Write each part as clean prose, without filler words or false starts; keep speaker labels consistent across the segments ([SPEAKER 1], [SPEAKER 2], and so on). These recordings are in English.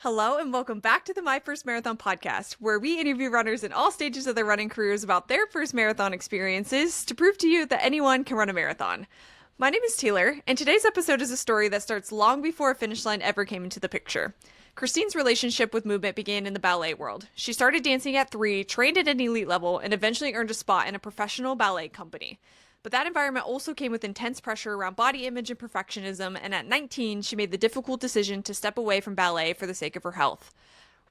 [SPEAKER 1] Hello and welcome back to the My First Marathon podcast, where we interview runners in all stages of their running careers about their first marathon experiences to prove to you that anyone can run a marathon. My name is Taylor, and today's episode is a story that starts long before a finish line ever came into the picture. Kristine's relationship with movement began in the ballet world. She started dancing at 3, trained at an elite level, and eventually earned a spot in a professional ballet company. But that environment also came with intense pressure around body image and perfectionism, and at 19, she made the difficult decision to step away from ballet for the sake of her health.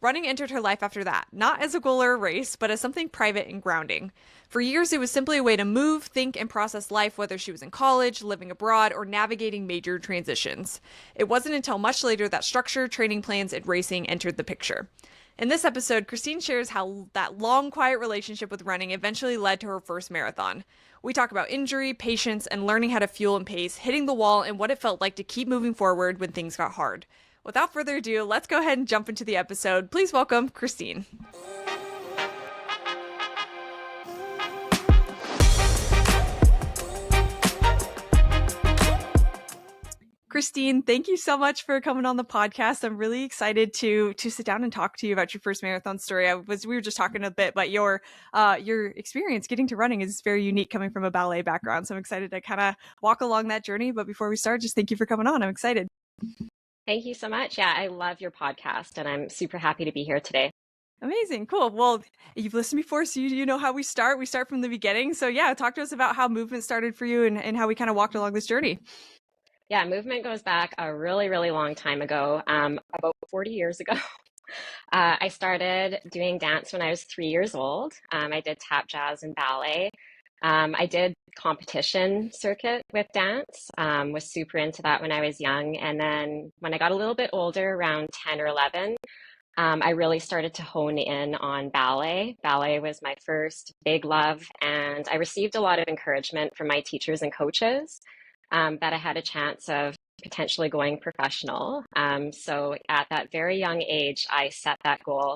[SPEAKER 1] Running entered her life after that, not as a goal or a race, but as something private and grounding. For years, it was simply a way to move, think, and process life, whether she was in college, living abroad, or navigating major transitions. It wasn't until much later that structure, training plans, and racing entered the picture. In this episode, Kristine shares how that long, quiet relationship with running eventually led to her first marathon. We talk about injury, patience, and learning how to fuel and pace, hitting the wall, and what it felt like to keep moving forward when things got hard. Without further ado, let's go ahead and jump into the episode. Please welcome Kristine. Kristine, thank you so much for coming on the podcast. I'm really excited to sit down and talk to you about your first marathon story. We were just talking a bit, but your experience getting to running is very unique coming from a ballet background. So I'm excited to kind of walk along that journey. But before we start, just thank you for coming on. I'm excited.
[SPEAKER 2] Thank you so much. Yeah, I love your podcast and I'm super happy to be here today.
[SPEAKER 1] Amazing. Cool. Well, you've listened before, so you know how we start. We start from the beginning. So yeah, talk to us about how movement started for you and how we kind of walked along this journey.
[SPEAKER 2] Yeah, movement goes back a really, really long time ago, about 40 years ago. I started doing dance when I was 3 years old. I did tap, jazz, and ballet. I did competition circuit with dance, was super into that when I was young. And then when I got a little bit older, around 10 or 11, I really started to hone in on ballet. Ballet was my first big love, and I received a lot of encouragement from my teachers and coaches that I had a chance of potentially going professional. So at that very young age, I set that goal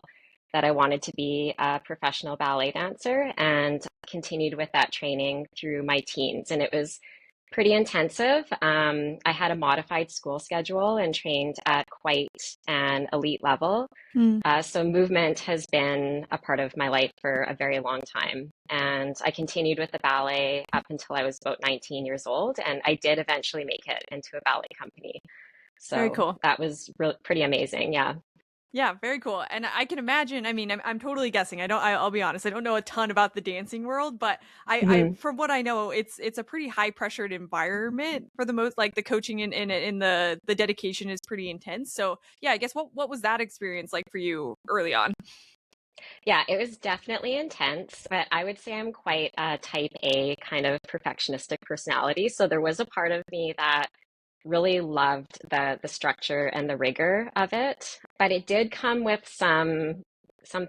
[SPEAKER 2] that I wanted to be a professional ballet dancer and continued with that training through my teens. And it was pretty intensive. I had a modified school schedule and trained at quite an elite level. So movement has been a part of my life for a very long time. And I continued with the ballet up until I was about 19 years old. And I did eventually make it into a ballet company.
[SPEAKER 1] Very
[SPEAKER 2] So
[SPEAKER 1] cool.
[SPEAKER 2] that was pretty amazing. Yeah.
[SPEAKER 1] Yeah, very cool. And I can imagine, I mean, I'm totally guessing. I'll be honest. I don't know a ton about the dancing world, but I
[SPEAKER 2] Mhm.
[SPEAKER 1] from what I know, it's a pretty high pressured environment for the most, like the coaching and the dedication is pretty intense. So yeah, I guess what was that experience like for you early on?
[SPEAKER 2] Yeah, it was definitely intense, but I would say I'm quite a type A kind of perfectionistic personality. So there was a part of me that really loved the structure and the rigor of it, but it did come with some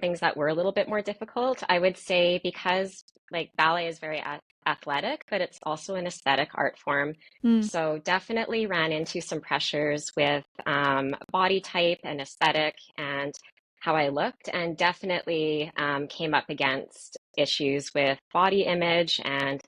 [SPEAKER 2] things that were a little bit more difficult. I would say because like ballet is very athletic, but it's also an aesthetic art form.
[SPEAKER 1] Mm,
[SPEAKER 2] So definitely ran into some pressures with body type and aesthetic and how I looked, and definitely came up against issues with body image and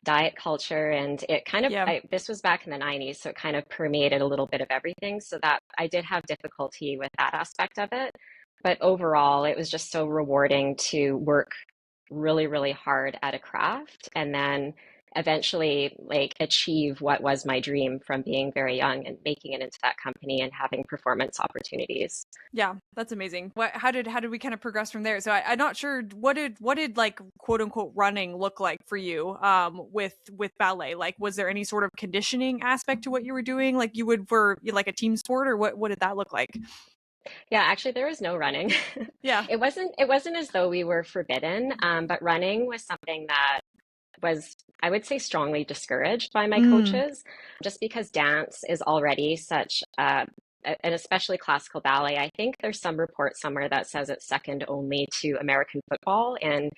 [SPEAKER 2] diet culture. And it kind of,
[SPEAKER 1] yeah.
[SPEAKER 2] this was back in the 90s, so it kind of permeated a little bit of everything. So that I did have difficulty with that aspect of it. But overall, it was just so rewarding to work really, really hard at a craft and then eventually like achieve what was my dream from being very young and making it into that company and having performance opportunities.
[SPEAKER 1] Yeah, that's amazing. How did we kind of progress from there? So I'm not sure what did like quote unquote running look like for you with ballet? Like was there any sort of conditioning aspect to what you were doing like you would for like a team sport, or what did that look like?
[SPEAKER 2] Yeah, actually there was no running.
[SPEAKER 1] Yeah.
[SPEAKER 2] It wasn't as though we were forbidden, but running was something that was, I would say, strongly discouraged by my
[SPEAKER 1] Mm,
[SPEAKER 2] coaches, just because dance is already such and especially classical ballet. I think there's some report somewhere that says it's second only to American football in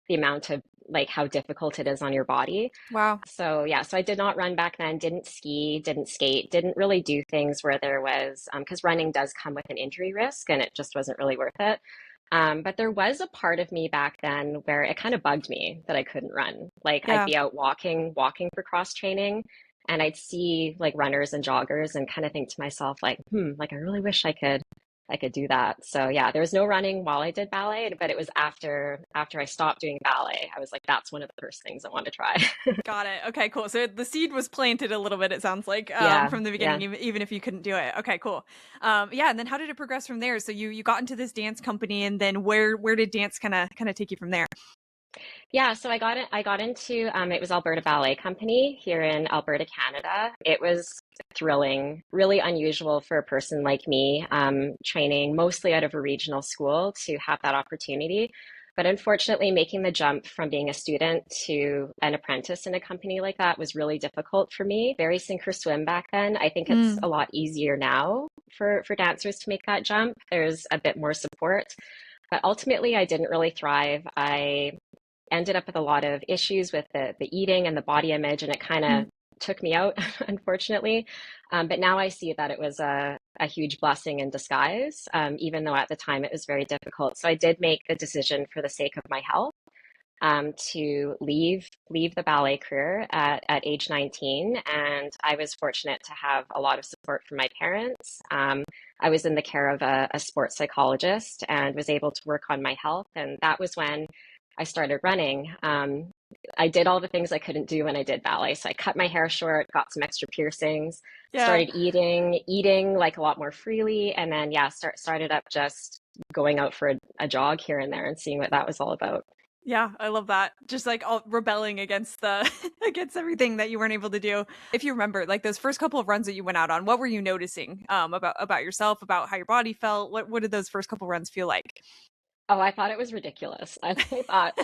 [SPEAKER 2] the amount of like how difficult it is on your body.
[SPEAKER 1] wow.
[SPEAKER 2] So yeah, so I did not run back then, didn't ski, didn't skate, didn't really do things where there was, because running does come with an injury risk and it just wasn't really worth it. But there was a part of me back then where it kind of bugged me that I couldn't run. Like I'd
[SPEAKER 1] Yeah.
[SPEAKER 2] be out walking for cross training, and I'd see like runners and joggers and kind of think to myself like, like I really wish I could do that. So yeah, there was no running while I did ballet, but it was after I stopped doing ballet. I was like, that's one of the first things I want to try.
[SPEAKER 1] Got it. Okay, cool. So the seed was planted a little bit, it sounds like,
[SPEAKER 2] Yeah,
[SPEAKER 1] from the beginning,
[SPEAKER 2] yeah.
[SPEAKER 1] even if you couldn't do it. Okay, cool. Yeah, and then how did it progress from there? So you got into this dance company, and then where did dance kind of take you from there?
[SPEAKER 2] Yeah, so I got into it was Alberta Ballet Company here in Alberta, Canada. It was thrilling, really unusual for a person like me, training mostly out of a regional school to have that opportunity. But unfortunately, making the jump from being a student to an apprentice in a company like that was really difficult for me. Very sink or swim back then. I think it's
[SPEAKER 1] Mm,
[SPEAKER 2] a lot easier now for dancers to make that jump. There's a bit more support. But ultimately, I didn't really thrive. I ended up with a lot of issues with the eating and the body image, and it kind
[SPEAKER 1] mm,
[SPEAKER 2] of took me out, unfortunately. But now I see that it was a huge blessing in disguise, even though at the time it was very difficult. So I did make the decision for the sake of my health to leave the ballet career at age 19. And I was fortunate to have a lot of support from my parents. I was in the care of a sports psychologist and was able to work on my health. And that was when I started running. I did all the things I couldn't do when I did ballet. So I cut my hair short, got some extra piercings,
[SPEAKER 1] yeah.
[SPEAKER 2] started eating like a lot more freely, and then yeah, started up just going out for a jog here and there and seeing what that was all about.
[SPEAKER 1] Yeah, I love that. Just like all rebelling against the against everything that you weren't able to do. If you remember, like those first couple of runs that you went out on, what were you noticing about yourself, about how your body felt? What did those first couple runs feel like?
[SPEAKER 2] Oh, I thought it was ridiculous. I thought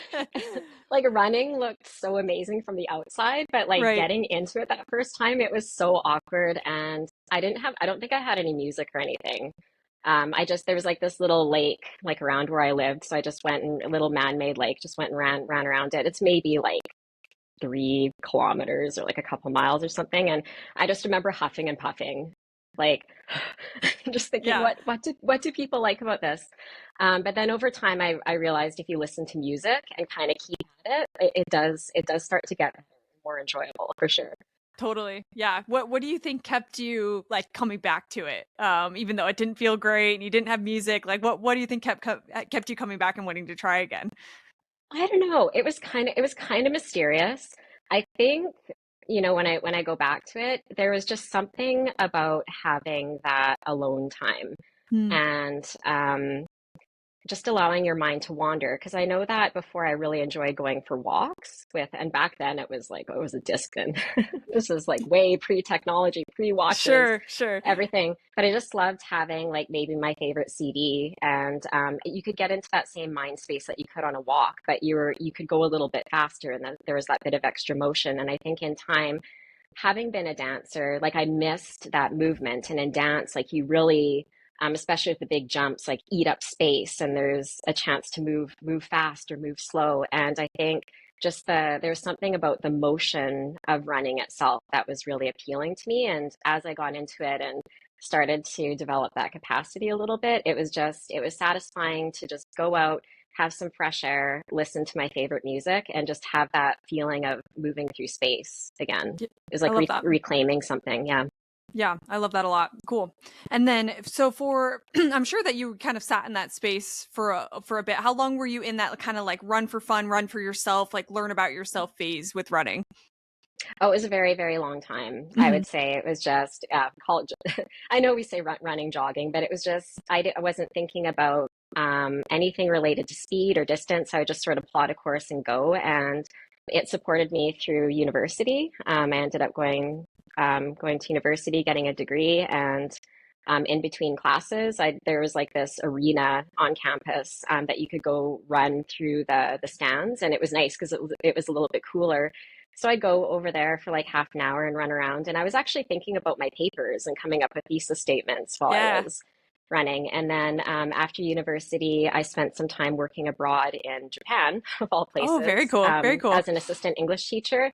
[SPEAKER 2] like running looked so amazing from the outside, but like
[SPEAKER 1] Right.
[SPEAKER 2] getting into it that first time, it was so awkward. And I don't think I had any music or anything. There was like this little lake like around where I lived. So I just went and a little man-made lake, just went and ran around it. It's maybe like 3 kilometers or like a couple miles or something. And I just remember huffing and puffing, like just thinking,
[SPEAKER 1] Yeah.
[SPEAKER 2] what do people like about this? But then over time, I realized if you listen to music and kind of keep at it does start to get more enjoyable for sure.
[SPEAKER 1] Totally. Yeah. What do you think kept you like coming back to it? Even though it didn't feel great and you didn't have music, like what do you think kept you coming back and wanting to try again?
[SPEAKER 2] I don't know. It was kind of mysterious. I think, you know, when I go back to it, there was just something about having that alone time.
[SPEAKER 1] Hmm.
[SPEAKER 2] And just allowing your mind to wander. Because I know that before I really enjoyed going for walks with, and back then it was like, oh, it was a disc then. This is like way pre-technology, pre-watches,
[SPEAKER 1] Sure, sure.
[SPEAKER 2] everything. But I just loved having like maybe my favorite CD, and you could get into that same mind space that you could on a walk, but you could go a little bit faster, and then there was that bit of extra motion. And I think in time, having been a dancer, like I missed that movement. And in dance, like you really, especially with the big jumps, like eat up space, and there's a chance to move fast or move slow. And I think just there's something about the motion of running itself that was really appealing to me. And as I got into it and started to develop that capacity a little bit, it was satisfying to just go out, have some fresh air, listen to my favorite music, and just have that feeling of moving through space again.
[SPEAKER 1] Yeah,
[SPEAKER 2] It was
[SPEAKER 1] I
[SPEAKER 2] like
[SPEAKER 1] love that.
[SPEAKER 2] reclaiming something. Yeah.
[SPEAKER 1] Yeah, I love that a lot. Cool. And then so for I'm sure that you kind of sat in that space for a bit. How long were you in that kind of like run for fun, run for yourself, like learn about yourself phase with running?
[SPEAKER 2] Oh, it was a very, very long time. I
[SPEAKER 1] Mhm.
[SPEAKER 2] would say it was just college. I know we say running, jogging, but it was just, I wasn't thinking about anything related to speed or distance. I would just sort of plot a course and go. And it supported me through university. I ended up going to university, getting a degree, and in between classes, there was like this arena on campus that you could go run through the stands, and it was nice because it was a little bit cooler. So I'd go over there for like half an hour and run around. And I was actually thinking about my papers and coming up with thesis statements while I
[SPEAKER 1] Yeah.
[SPEAKER 2] was running. And then after university, I spent some time working abroad in Japan, of all
[SPEAKER 1] Oh, very
[SPEAKER 2] places,
[SPEAKER 1] cool. Very cool.
[SPEAKER 2] as an assistant English teacher.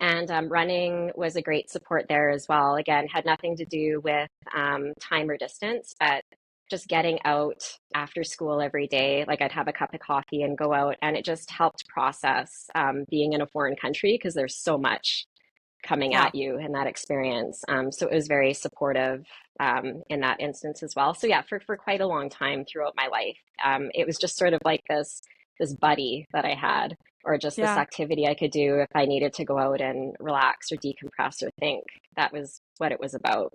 [SPEAKER 2] And running was a great support there as well. Again, had nothing to do with time or distance, but just getting out after school every day. Like I'd have a cup of coffee and go out, and it just helped process being in a foreign country because there's so much coming
[SPEAKER 1] Yeah.
[SPEAKER 2] at you in that experience. So it was very supportive in that instance as well. So yeah, for quite a long time throughout my life, it was just sort of like this buddy that I had, or just this
[SPEAKER 1] Yeah.
[SPEAKER 2] activity I could do if I needed to go out and relax or decompress or think. That was what it was about.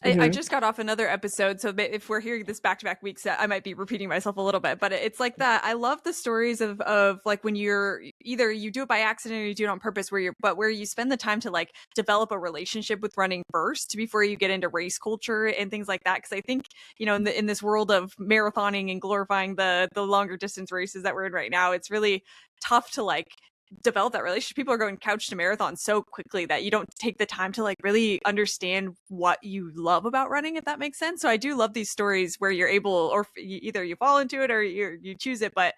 [SPEAKER 1] I
[SPEAKER 2] Hmm.
[SPEAKER 1] just got off another episode, so if we're hearing this back to back weeks, I might be repeating myself a little bit. But it's like that. I love the stories of like when you're either you do it by accident or you do it on purpose, where you spend the time to like develop a relationship with running first before you get into race culture and things like that. Because I think in this world of marathoning and glorifying the longer distance races that we're in right now, it's really tough to like develop that relationship. People are going couch to marathon so quickly that you don't take the time to like really understand what you love about running, if that makes sense. So I do love these stories where you're able, or either you fall into it or you choose it, but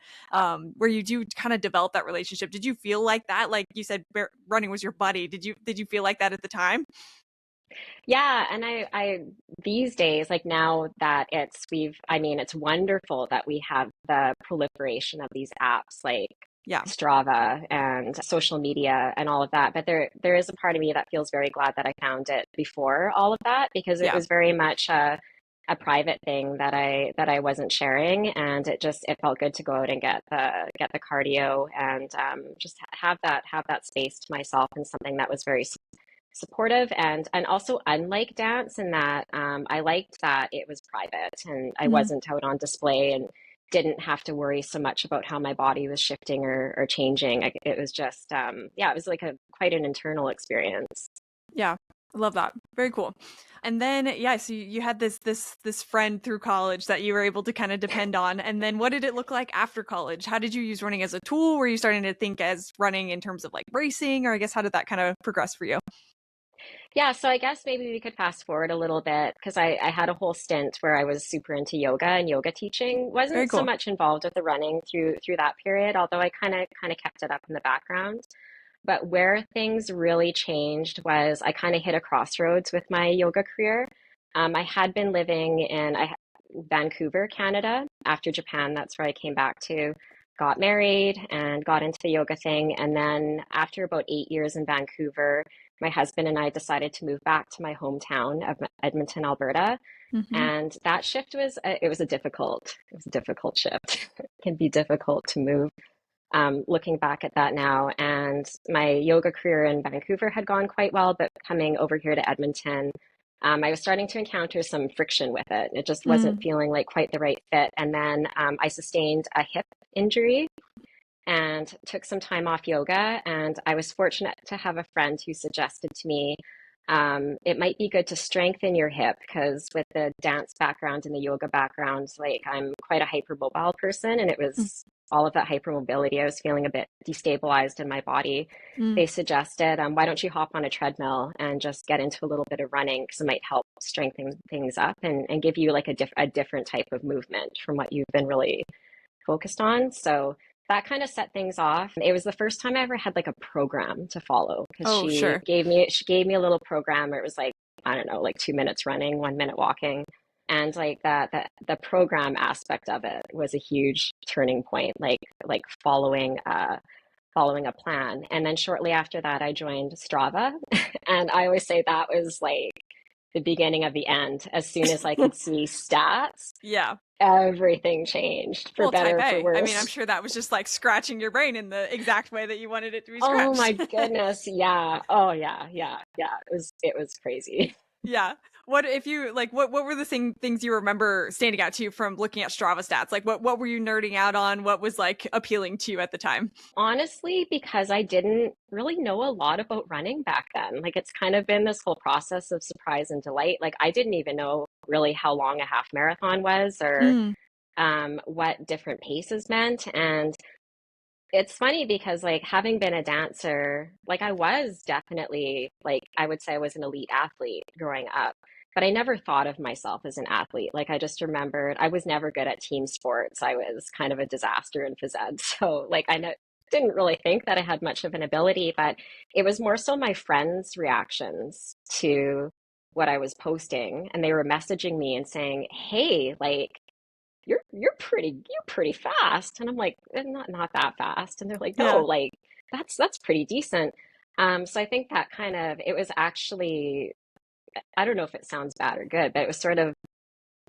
[SPEAKER 1] where you do kind of develop that relationship. Did you feel like that? Like you said, running was your buddy. Did you feel like that at the time?
[SPEAKER 2] Yeah, and I these days, like now that I mean, it's wonderful that we have the proliferation of these apps like
[SPEAKER 1] Yeah.
[SPEAKER 2] Strava and social media and all of that. But there is a part of me that feels very glad that I found it before all of that, because it
[SPEAKER 1] Yeah.
[SPEAKER 2] was very much a private thing that I wasn't sharing, and it felt good to go out and get the cardio and just have that space to myself, and something that was very supportive, and also unlike dance in that I liked that it was private and I
[SPEAKER 1] Mhm.
[SPEAKER 2] wasn't out on display and didn't have to worry so much about how my body was shifting or changing. It was just yeah, it was like a quite an internal experience.
[SPEAKER 1] Yeah. I love that. Very cool. And then yeah, so you had this friend through college that you were able to kind of depend on. And then what did it look like after college? How did you use running as a tool? Were you starting to think as running in terms of like racing, or I guess how did that kind of progress for you?
[SPEAKER 2] Yeah, so I guess maybe we could fast forward a little bit, because I had a whole stint where I was super into yoga and yoga teaching.
[SPEAKER 1] Very
[SPEAKER 2] Wasn't so
[SPEAKER 1] cool.
[SPEAKER 2] much involved with the running through that period, although I kind of kept it up in the background. But where things really changed was I kind of hit a crossroads with my yoga career. I had been living in Vancouver, Canada. After Japan, that's where I came back to, got married and got into the yoga thing. And then after about 8 years in Vancouver, my husband and I decided to move back to my hometown of Edmonton, Alberta.
[SPEAKER 1] Hmm.
[SPEAKER 2] And that shift it was a difficult shift. It can be difficult to move, looking back at that now. And my yoga career in Vancouver had gone quite well, but coming over here to Edmonton, I was starting to encounter some friction with it. It just wasn't
[SPEAKER 1] Mm.
[SPEAKER 2] feeling like quite the right fit. And then I sustained a hip injury and took some time off yoga. And I was fortunate to have a friend who suggested to me it might be good to strengthen your hip, because with the dance background and the yoga background, like I'm quite a hypermobile person, and it was all of that hypermobility. I was feeling a bit destabilized in my body.
[SPEAKER 1] Mm.
[SPEAKER 2] They suggested, why don't you hop on a treadmill and just get into a little bit of running, because it might help strengthen things up and give you like a different type of movement from what you've been really focused on. So that kind of set things off. It was the first time I ever had like a program to follow, because
[SPEAKER 1] Oh,
[SPEAKER 2] she
[SPEAKER 1] sure.
[SPEAKER 2] gave me a little program where it was like, I don't know, like 2 minutes running, 1 minute walking. And like the program aspect of it was a huge turning point, like following a plan. And then shortly after that I joined Strava. And I always say that was like the beginning of the end. As soon as I could see stats,
[SPEAKER 1] Yeah.
[SPEAKER 2] everything changed, for
[SPEAKER 1] Well, type
[SPEAKER 2] better or for
[SPEAKER 1] A. I mean, I'm
[SPEAKER 2] worse.
[SPEAKER 1] sure that was just like scratching your brain in the exact way that you wanted it to be
[SPEAKER 2] Oh my
[SPEAKER 1] scratched.
[SPEAKER 2] goodness. Yeah. Oh yeah. Yeah. Yeah. It was crazy.
[SPEAKER 1] Yeah. What if you like what were the things you remember standing out to you from looking at Strava stats? Like what were you nerding out on? What was like appealing to you at the time?
[SPEAKER 2] Honestly, because I didn't really know a lot about running back then. Like it's kind of been this whole process of surprise and delight. Like I didn't even know really how long a half marathon was, or
[SPEAKER 1] Mm.
[SPEAKER 2] what different paces meant. And it's funny because like having been a dancer, like I was definitely, like I would say I was an elite athlete growing up, but I never thought of myself as an athlete. Like I just remembered I was never good at team sports. I was kind of a disaster in phys ed. So like I know, didn't really think that I had much of an ability, but it was more so my friends' reactions to what I was posting, and they were messaging me and saying, "Hey, like you're pretty fast." And I'm like, not that fast. And they're like, no,
[SPEAKER 1] Yeah.
[SPEAKER 2] like that's pretty decent. So I think that it was actually, I don't know if it sounds bad or good, but it was sort of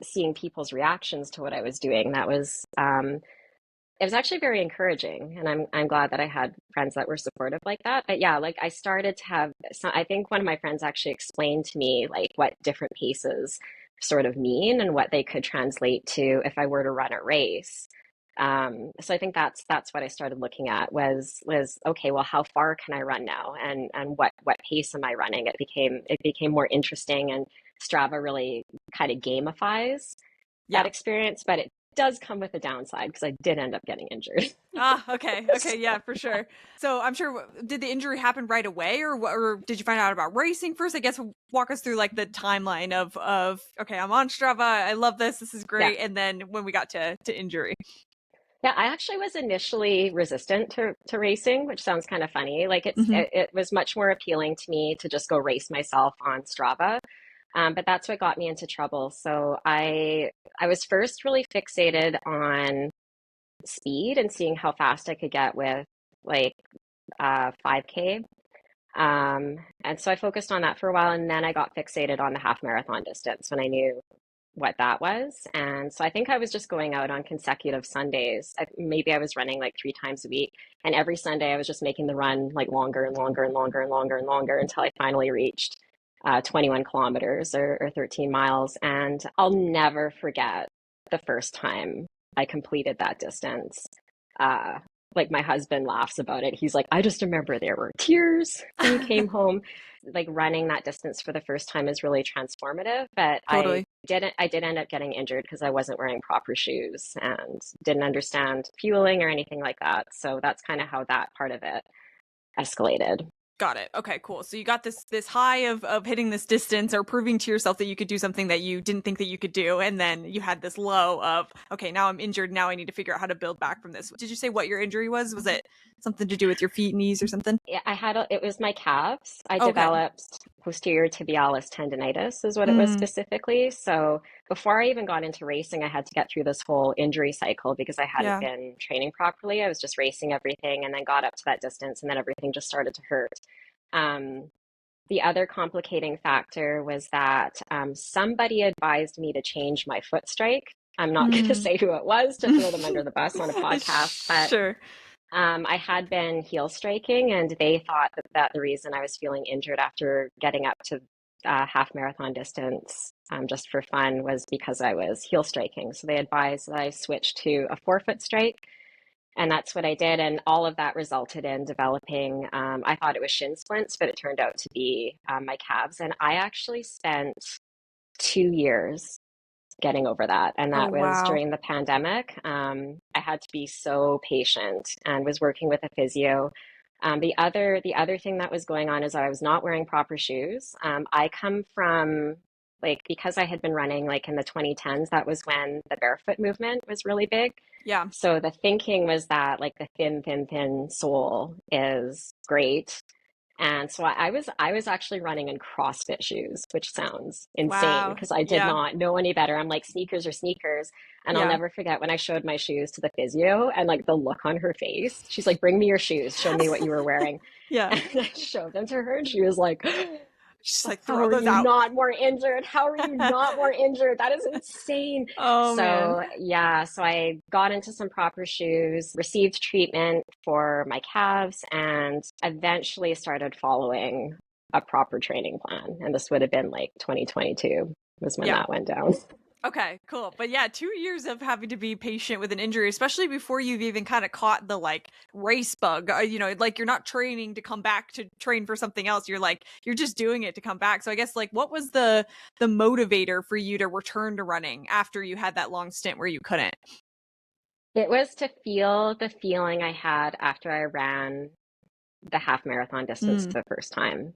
[SPEAKER 2] seeing people's reactions to what I was doing. It was actually very encouraging, and I'm glad that I had friends that were supportive like that. But yeah, like I started to have some, I think one of my friends actually explained to me like what different paces sort of mean and what they could translate to if I were to run a race. So I think that's what I started looking at was okay, well, how far can I run now, and what pace am I running? It became more interesting, and Strava really kind of gamifies that
[SPEAKER 1] Yeah.
[SPEAKER 2] experience, but it does come with a downside because I did end up getting injured.
[SPEAKER 1] Ah, okay. Okay, yeah, for sure. So I'm sure, did the injury happen right away, or did you find out about racing first? I guess walk us through like the timeline of okay, I'm on Strava. I love this. This is
[SPEAKER 2] Yeah.
[SPEAKER 1] great. And then when we got to injury.
[SPEAKER 2] Yeah, I actually was initially resistant to racing, which sounds kind of funny. Like
[SPEAKER 1] Hmm.
[SPEAKER 2] it was much more appealing to me to just go race myself on Strava. But that's what got me into trouble. So I was first really fixated on speed and seeing how fast I could get with like 5K. And so I focused on that for a while, and then I got fixated on the half marathon distance when I knew what that was. And so I think I was just going out on consecutive Sundays. Maybe I was running like 3 times a week. And every Sunday I was just making the run like longer and longer and longer and longer and longer until I finally reached 21 kilometers or 13 miles. And I'll never forget the first time I completed that distance. Uh, like my husband laughs about it. He's like, I just remember there were tears when you came home. Like running that distance for the first time is really transformative, but
[SPEAKER 1] Totally.
[SPEAKER 2] I did end up getting injured because I wasn't wearing proper shoes and didn't understand fueling or anything like that. So that's kind of how that part of it escalated.
[SPEAKER 1] Got it. Okay, cool. So you got this high of hitting this distance or proving to yourself that you could do something that you didn't think that you could do, and then you had this low of okay, now I'm injured. Now I need to figure out how to build back from this. Did you say what your injury was? Was it something to do with your feet, knees, or something?
[SPEAKER 2] Yeah, it was my calves. I
[SPEAKER 1] Okay.
[SPEAKER 2] developed posterior tibialis tendonitis is what it was
[SPEAKER 1] Mm,
[SPEAKER 2] specifically. So before I even got into racing, I had to get through this whole injury cycle because I hadn't
[SPEAKER 1] yeah.
[SPEAKER 2] been training properly. I was just racing everything and then got up to that distance and then everything just started to hurt. Um, the other complicating factor was that somebody advised me to change my foot strike. I'm not going to
[SPEAKER 1] Mm.
[SPEAKER 2] say who it was to throw them under the bus on a podcast, but
[SPEAKER 1] Sure.
[SPEAKER 2] I had been heel striking, and they thought that the reason I was feeling injured after getting up to half marathon distance just for fun was because I was heel striking. So they advised that I switch to a forefoot strike, and that's what I did. And all of that resulted in developing, I thought it was shin splints, but it turned out to be my calves. And I actually spent 2 years getting over that. And
[SPEAKER 1] Oh
[SPEAKER 2] that was
[SPEAKER 1] wow.
[SPEAKER 2] during the pandemic. I had to be so patient and was working with a physio. The other thing that was going on is I was not wearing proper shoes. I come from like because I had been running like in the 2010s, that was when the barefoot movement was really big.
[SPEAKER 1] Yeah.
[SPEAKER 2] So the thinking was that like the thin, thin, thin sole is great, and so I was actually running in CrossFit shoes, which sounds insane
[SPEAKER 1] Wow.
[SPEAKER 2] because I did
[SPEAKER 1] Yeah.
[SPEAKER 2] not know any better. I'm like, sneakers are sneakers. And I'll
[SPEAKER 1] Yeah.
[SPEAKER 2] never forget when I showed my shoes to the physio and like the look on her face. She's like, bring me your shoes. Show me what you were wearing.
[SPEAKER 1] Yeah.
[SPEAKER 2] And I showed them to her and she was like,
[SPEAKER 1] Just like
[SPEAKER 2] how
[SPEAKER 1] throw
[SPEAKER 2] are
[SPEAKER 1] those
[SPEAKER 2] you
[SPEAKER 1] out.
[SPEAKER 2] not more injured? How are you not more injured? That is insane.
[SPEAKER 1] Oh man.
[SPEAKER 2] So, yeah, so I got into some proper shoes, received treatment for my calves, and eventually started following a proper training plan. And this would have been like 2022 was when
[SPEAKER 1] Yeah.
[SPEAKER 2] that went down.
[SPEAKER 1] Okay, cool. But yeah, 2 years of having to be patient with an injury, especially before you've even kind of caught the like race bug. Like you're not training to come back to train for something else. You're like you're just doing it to come back. So I guess like what was the motivator for you to return to running after you had that long stint where you couldn't?
[SPEAKER 2] It was to feel the feeling I had after I ran the half marathon distance
[SPEAKER 1] Mm.
[SPEAKER 2] the first time.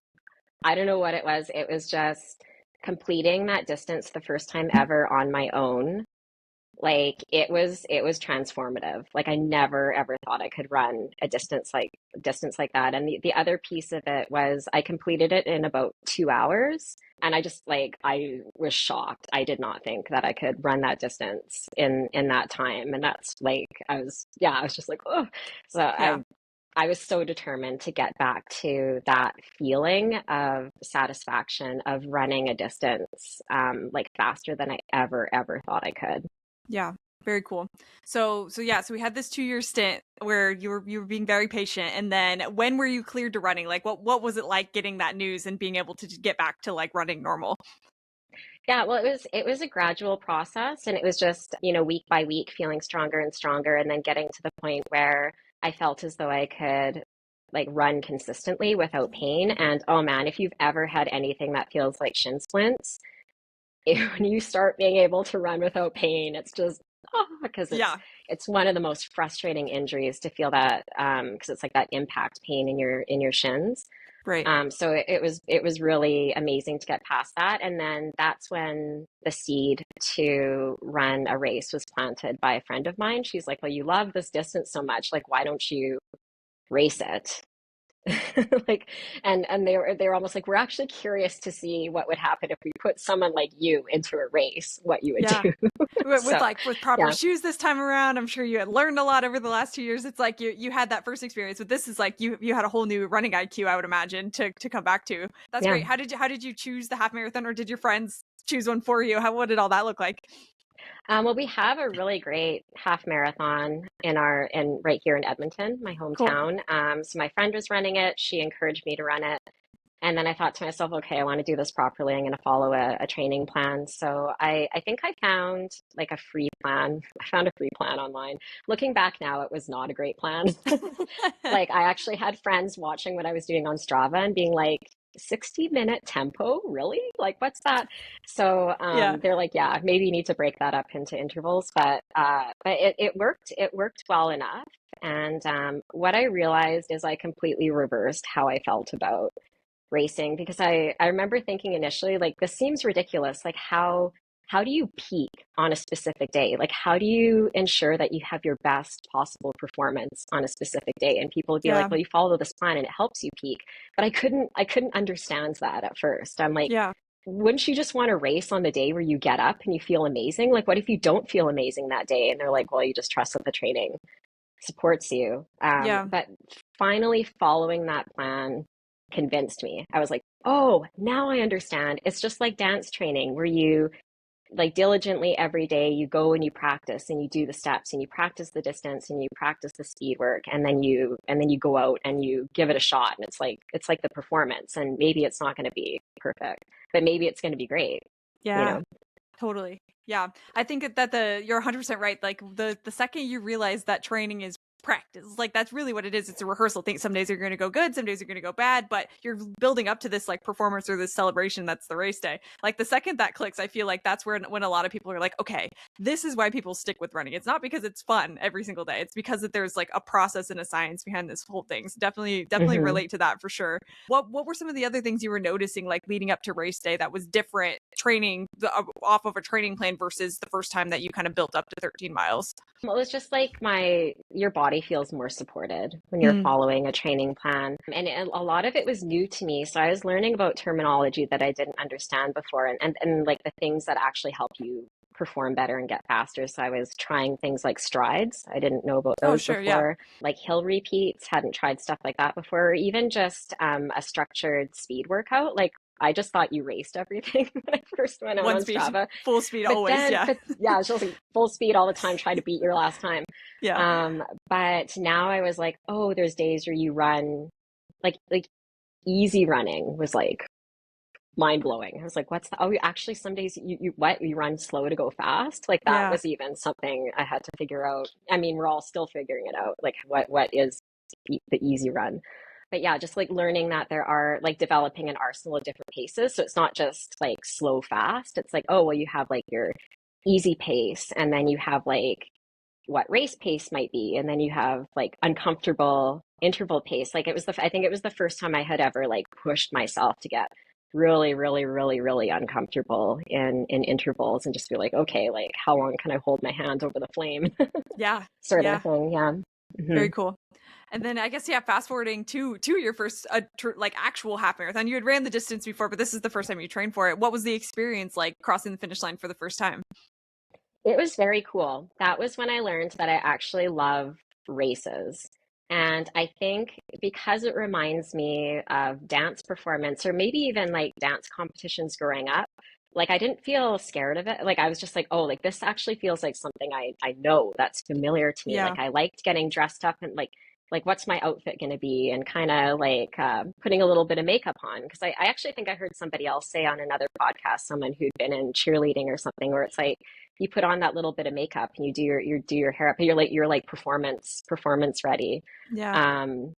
[SPEAKER 2] I don't know what it was. It was just completing that distance the first time ever on my own. Like it was transformative. Like I never ever thought I could run a distance like that. And the other piece of it was I completed it in about 2 hours. And I was shocked. I did not think that I could run that distance in that time. And that's like I was just like, oh. So
[SPEAKER 1] Yeah.
[SPEAKER 2] I was so determined to get back to that feeling of satisfaction of running a distance like faster than I ever thought I could.
[SPEAKER 1] Yeah, very cool. So we had this 2 year stint where you were being very patient, and then when were you cleared to running? Like what was it like getting that news and being able to get back to like running normal?
[SPEAKER 2] Yeah, well, it was a gradual process, and it was just, week by week feeling stronger and stronger, and then getting to the point where I felt as though I could like run consistently without pain. And oh man, if you've ever had anything that feels like shin splints, when you start being able to run without pain, it's just because it's
[SPEAKER 1] Yeah,
[SPEAKER 2] it's one of the most frustrating injuries to feel that because it's like that impact pain in your shins.
[SPEAKER 1] right.
[SPEAKER 2] So it was really amazing to get past that, and then that's when the seed to run a race was planted by a friend of mine. She's like, "Well, you love this distance so much, like why don't you race it?" Like, and they were almost like, "We're actually curious to see what would happen if we put someone like you into a race, what you would
[SPEAKER 1] Yeah.
[SPEAKER 2] do."
[SPEAKER 1] With
[SPEAKER 2] So
[SPEAKER 1] like with proper
[SPEAKER 2] yeah,
[SPEAKER 1] shoes this time around. I'm sure you had learned a lot over the last 2 years. It's like you had that first experience, but this is like you had a whole new running IQ, I would imagine, to come back to. That's
[SPEAKER 2] yeah.
[SPEAKER 1] great. How did you choose the half marathon, or did your friends choose one for you? What did all that look like?
[SPEAKER 2] Well, we have a really great half marathon in right here in Edmonton, my
[SPEAKER 1] Cool.
[SPEAKER 2] hometown. So my friend was running it. She encouraged me to run it. And then I thought to myself, okay, I want to do this properly. I'm going to follow a training plan. So I think I found like a free plan. I found a free plan online. Looking back now, it was not a great plan. Like I actually had friends watching what I was doing on Strava and being like, 60-minute tempo, really? Like what's that? So
[SPEAKER 1] Yeah.
[SPEAKER 2] they're like, yeah, maybe you need to break that up into intervals. But it worked. It worked well enough. And what I realized is I completely reversed how I felt about racing because I remember thinking initially like this seems ridiculous. Like how do you peak on a specific day? Like how do you ensure that you have your best possible performance on a specific day? And people would be like,
[SPEAKER 1] Yeah.
[SPEAKER 2] well, you follow this plan and it helps you peak. But I couldn't understand that at first. I'm like,
[SPEAKER 1] Yeah.
[SPEAKER 2] wouldn't you just want to race on the day where you get up and you feel amazing? Like what if you don't feel amazing that day? And they're like, well, you just trust that the training supports you.
[SPEAKER 1] Yeah.
[SPEAKER 2] But finally, following that plan convinced me. I was like, oh, now I understand. It's just like dance training where you like diligently every day you go and you practice and you do the steps and you practice the distance and you practice the speed work and then you go out and you give it a shot and it's like the performance and maybe it's not going to be perfect but maybe it's going to be great you
[SPEAKER 1] Yeah.
[SPEAKER 2] know
[SPEAKER 1] Totally. Yeah. I think that you're 100% right. Like the second you realize that training is practice, like that's really what it is. It's a rehearsal thing. Some days are going to go good, some days are going to go bad, but you're building up to this like performance or this celebration that's the race day. Like the second that clicks, I feel like that's where when a lot of people are like, okay, this is why people stick with running. It's not because it's fun every single day. It's because that there's like a process and a science behind this whole thing. So definitely
[SPEAKER 2] hmm
[SPEAKER 1] relate to that for sure. What were some of the other things you were noticing like leading up to race day that was different training off of a training plan versus the first time that you kind of built up to 13 miles?
[SPEAKER 2] Well, it's just like your body feels more supported when you're
[SPEAKER 1] Mm.
[SPEAKER 2] following a training plan. And a lot of it was new to me. So I was learning about terminology that I didn't understand before and like the things that actually help you perform better and get faster. So I was trying things like strides. I didn't know about
[SPEAKER 1] Oh,
[SPEAKER 2] those
[SPEAKER 1] sure. Yeah.
[SPEAKER 2] before, like hill repeats, hadn't tried stuff like that before, or even just a structured speed workout. Like I just thought you raced everything when I first went out
[SPEAKER 1] One
[SPEAKER 2] on
[SPEAKER 1] speed,
[SPEAKER 2] Strava.
[SPEAKER 1] full speed
[SPEAKER 2] But
[SPEAKER 1] always.
[SPEAKER 2] then,
[SPEAKER 1] Yeah.
[SPEAKER 2] but yeah, it's just like full speed all the time, try to beat your last time.
[SPEAKER 1] Yeah.
[SPEAKER 2] But now I was like, oh, there's days where you run like easy running was like mind blowing. I was like, what's that? Oh, actually some days you run slow to go fast? Like that
[SPEAKER 1] Yeah.
[SPEAKER 2] was even something I had to figure out. I mean, we're all still figuring it out. Like what is the easy run? But yeah, just like learning that there are like developing an arsenal of different paces. So it's not just like slow fast. It's like, oh, well, you have like your easy pace and then you have like what race pace might be and then you have like uncomfortable interval pace. Like I think it was the first time I had ever like pushed myself to get really uncomfortable in intervals and just be like, okay, like how long can I hold my hand over the flame
[SPEAKER 1] Yeah.
[SPEAKER 2] sort of
[SPEAKER 1] Yeah.
[SPEAKER 2] thing. Yeah.
[SPEAKER 1] Very
[SPEAKER 2] hmm
[SPEAKER 1] cool. And then I guess yeah, fast forwarding to your first like actual half marathon. You had ran the distance before, but this is the first time you trained for it. What was the experience like crossing the finish line for the first time?
[SPEAKER 2] It was very cool. That was when I learned that I actually love races. And I think because it reminds me of dance performance or maybe even like dance competitions growing up, like I didn't feel scared of it. Like I was just like, oh, like this actually feels like something I know that's familiar to me.
[SPEAKER 1] Yeah.
[SPEAKER 2] Like I liked getting dressed up and like what's my outfit going to be and kind of like putting a little bit of makeup on because I actually think I heard somebody else say on another podcast, someone who'd been in cheerleading or something, where it's like you put on that little bit of makeup and you do your hair up, and you're like performance ready.
[SPEAKER 1] Yeah.
[SPEAKER 2] Um,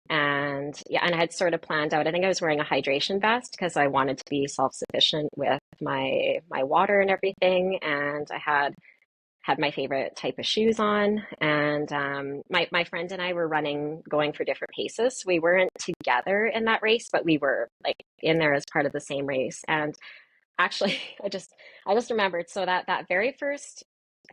[SPEAKER 2] and yeah, and I had sort of planned out. I think I was wearing a hydration vest because I wanted to be self-sufficient with my water and everything. And I had my favorite type of shoes on. And my friend and I were going for different paces. We weren't together in that race, but we were like in there as part of the same race. And actually, I just remembered. So that very first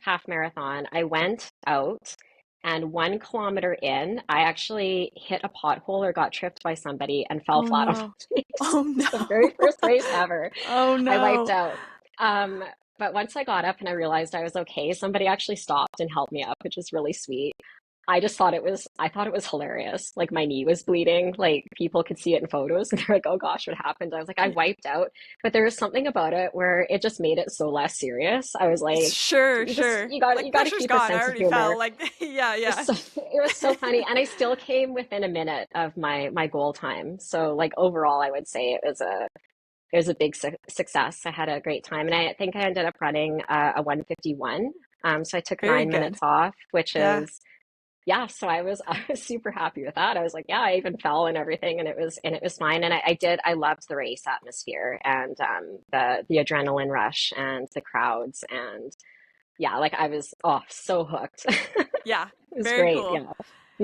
[SPEAKER 2] half marathon, I went out, and 1 kilometer in, I actually hit a pothole or got tripped by somebody and fell
[SPEAKER 1] Oh
[SPEAKER 2] flat on
[SPEAKER 1] no.
[SPEAKER 2] my face.
[SPEAKER 1] Oh
[SPEAKER 2] It's the very
[SPEAKER 1] no.
[SPEAKER 2] first race ever.
[SPEAKER 1] Oh
[SPEAKER 2] I wiped
[SPEAKER 1] no.
[SPEAKER 2] out. Um, but once I got up and I realized I was okay, somebody actually stopped and helped me up, which was really sweet. I thought it was hilarious. Like my knee was bleeding, like people could see it in photos and they're like, oh gosh, what happened? I was like, I wiped out. But there was something about it where it just made it so less serious. I was like,
[SPEAKER 1] Sure,
[SPEAKER 2] you just
[SPEAKER 1] sure.
[SPEAKER 2] you
[SPEAKER 1] Like
[SPEAKER 2] got to
[SPEAKER 1] pressure's
[SPEAKER 2] keep a
[SPEAKER 1] gone. I
[SPEAKER 2] sense of
[SPEAKER 1] already fell.
[SPEAKER 2] humor.
[SPEAKER 1] Like yeah,
[SPEAKER 2] It was
[SPEAKER 1] yeah.
[SPEAKER 2] so, it was so funny, and I still came within a minute of my goal time. So like overall, I would say it was a big success. I had a great time, and I think I ended up running a 151. So I took
[SPEAKER 1] Very
[SPEAKER 2] 9 minutes
[SPEAKER 1] good.
[SPEAKER 2] off, which
[SPEAKER 1] Yeah.
[SPEAKER 2] is yeah. So I was super happy with that. I was like, yeah, I even fell and everything, and it was fine. And I loved the race atmosphere and the adrenaline rush and the crowds and yeah, like I was so hooked.
[SPEAKER 1] Yeah.
[SPEAKER 2] It was
[SPEAKER 1] Very
[SPEAKER 2] great.
[SPEAKER 1] cool.
[SPEAKER 2] Yeah.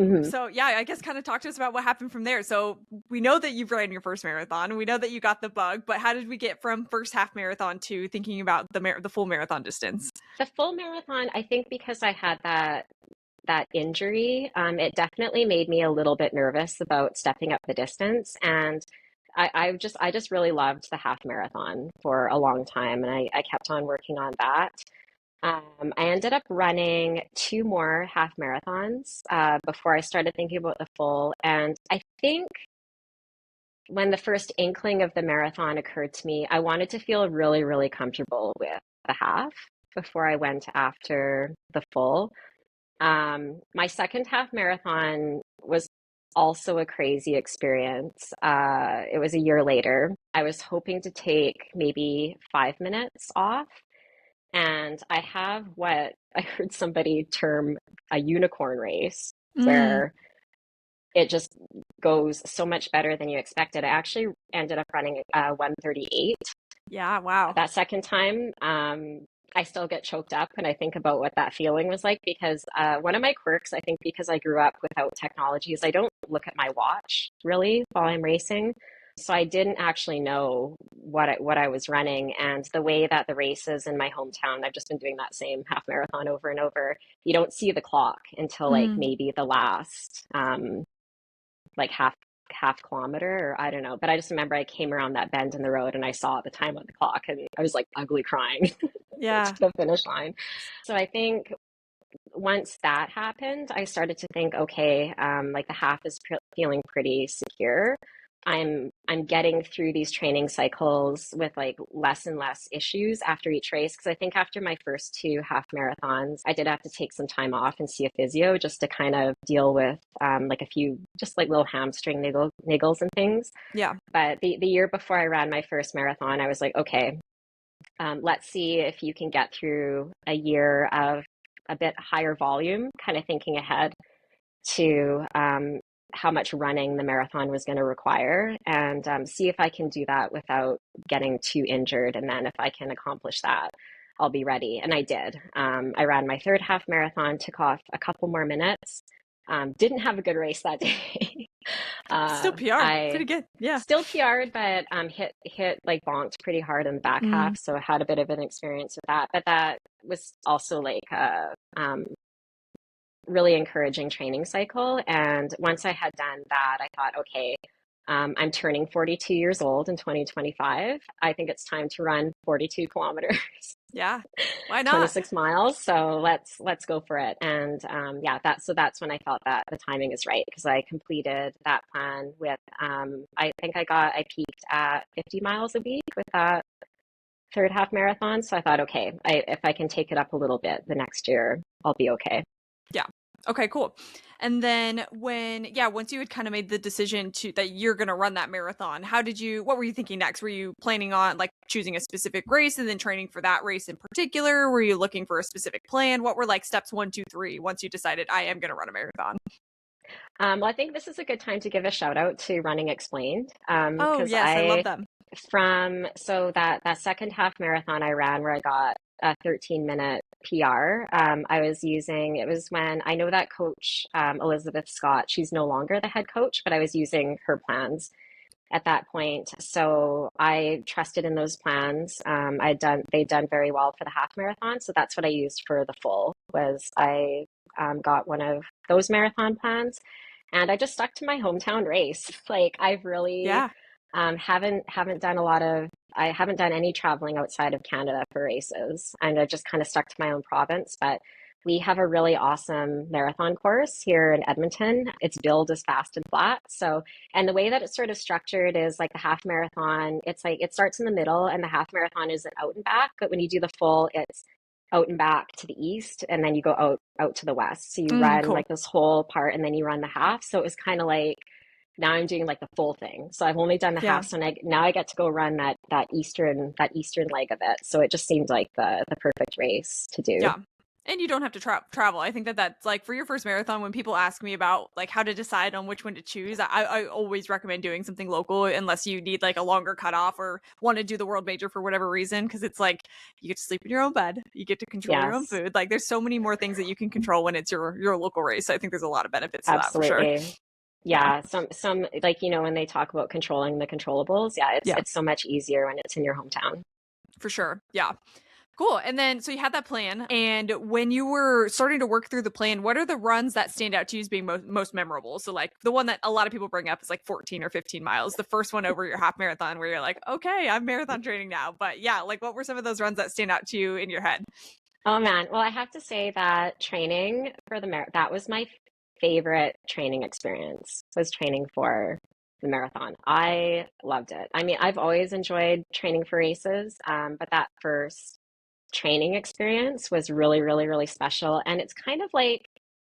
[SPEAKER 2] Hmm.
[SPEAKER 1] So yeah, I guess kind of talk to us about what happened from there. So we know that you've ran your first marathon. We know that you got the bug, but how did we get from first half marathon to thinking about the full marathon distance?
[SPEAKER 2] The full marathon, I think because I had that injury, it definitely made me a little bit nervous about stepping up the distance. And I just really loved the half marathon for a long time, and I kept on working on that. I ended up running two more half marathons before I started thinking about the full. And I think when the first inkling of the marathon occurred to me, I wanted to feel really, really comfortable with the half before I went after the full. My second half marathon was also a crazy experience. It was a year later. I was hoping to take maybe 5 minutes off, and I have what I heard somebody term a unicorn race,
[SPEAKER 1] Mm,
[SPEAKER 2] where it just goes so much better than you expected. I actually ended up running 138
[SPEAKER 1] yeah, wow.
[SPEAKER 2] that second time. I still get choked up when I think about what that feeling was like because one of my quirks, I think because I grew up without technology, is I don't look at my watch really while I'm racing. So I didn't actually know what I was running, and the way that the races in my hometown, I've just been doing that same half marathon over and over. You don't see the clock until like
[SPEAKER 1] Mm,
[SPEAKER 2] maybe the last like half kilometer, or I don't know. But I just remember I came around that bend in the road and I saw the time on the clock and I was like ugly crying to
[SPEAKER 1] yeah.
[SPEAKER 2] the finish line. So I think once that happened, I started to think, okay, like the half is feeling pretty secure. I'm getting through these training cycles with like less and less issues after each race because I think after my first two half marathons, I did have to take some time off and see a physio just to kind of deal with like a few just like little hamstring niggles and things.
[SPEAKER 1] Yeah.
[SPEAKER 2] But the year before I ran my first marathon, I was like, okay, let's see if you can get through a year of a bit higher volume, kind of thinking ahead to how much running the marathon was going to require and see if I can do that without getting too injured. And then if I can accomplish that, I'll be ready. And I did. I ran my third half marathon, took off a couple more minutes. Didn't have a good race that day.
[SPEAKER 1] Still PR. Pretty
[SPEAKER 2] I
[SPEAKER 1] good. Yeah.
[SPEAKER 2] still PR'd, but hit like bonked pretty hard in the back
[SPEAKER 1] Mm,
[SPEAKER 2] half. So I had a bit of an experience with that. But that was also like a really encouraging training cycle. And once I had done that, I thought, okay, I'm turning 42 years old in 2025. I think it's time to run 42 kilometers.
[SPEAKER 1] Yeah. Why not?
[SPEAKER 2] 26 miles. So let's go for it. And yeah, that's when I felt that the timing is right because I completed that plan with I think I peaked at 50 miles a week with that third half marathon. So I thought, okay, if I can take it up a little bit the next year, I'll be okay.
[SPEAKER 1] Yeah. Okay, cool. And then once you had kind of made the decision that you're going to run that marathon, what were you thinking next? Were you planning on like choosing a specific race and then training for that race in particular? Were you looking for a specific plan? What were like steps 1, 2, 3 once you decided I am going to run a marathon?
[SPEAKER 2] Well, I think this is a good time to give a shout out to Running Explained
[SPEAKER 1] Oh,
[SPEAKER 2] because
[SPEAKER 1] yes, I love them.
[SPEAKER 2] so that second half marathon I ran where I got a 13-minute PR. I was using it was when I know that coach Elizabeth Scott. She's no longer the head coach, but I was using her plans at that point. So I trusted in those plans. They'd done very well for the half marathon, so that's what I used for the full. Was I got one of those marathon plans, and I just stuck to my hometown race. Like I've really
[SPEAKER 1] Yeah.
[SPEAKER 2] haven't done a lot of I haven't done any traveling outside of Canada for races, and I just kind of stuck to my own province. But we have a really awesome marathon course here in Edmonton. It's billed as fast and flat. So, and the way that it's sort of structured is like the half marathon, it's like it starts in the middle and the half marathon is an out and back. But when you do the full, it's out and back to the east and then you go out to the west. So you run
[SPEAKER 1] Cool.
[SPEAKER 2] like this whole part and then you run the half. So it was kind of like now I'm doing like the full thing. So I've only done the
[SPEAKER 1] Yeah.
[SPEAKER 2] half. So now I get to go run that eastern leg of it. So it just seemed like the perfect race to do.
[SPEAKER 1] Yeah. And you don't have to travel. I think that that's like for your first marathon, when people ask me about like how to decide on which one to choose, I always recommend doing something local unless you need like a longer cutoff or want to do the world major for whatever reason. Cause it's like you get to sleep in your own bed, you get to control your own
[SPEAKER 2] Yes,
[SPEAKER 1] food. Like there's so many more things that you can control when it's your local race. I think there's a lot of benefits to that for sure.
[SPEAKER 2] absolutely.
[SPEAKER 1] Yeah.
[SPEAKER 2] Yeah, some like when they talk about controlling the controllables, yeah,
[SPEAKER 1] Yeah.
[SPEAKER 2] it's so much easier when it's in your hometown.
[SPEAKER 1] For sure. Yeah. Cool. And then, so you had that plan. And when you were starting to work through the plan, what are the runs that stand out to you as being most memorable? So, like, the one that a lot of people bring up is like 14 or 15 miles, the first one over your half marathon, where you're like, okay, I'm marathon training now. But yeah, like, what were some of those runs that stand out to you in your head?
[SPEAKER 2] Oh man, well, I have to say that training for that was my favorite training experience, was training for the marathon. I loved it. I mean, I've always enjoyed training for races, but that first training experience was really, really, really special. And it's kind of like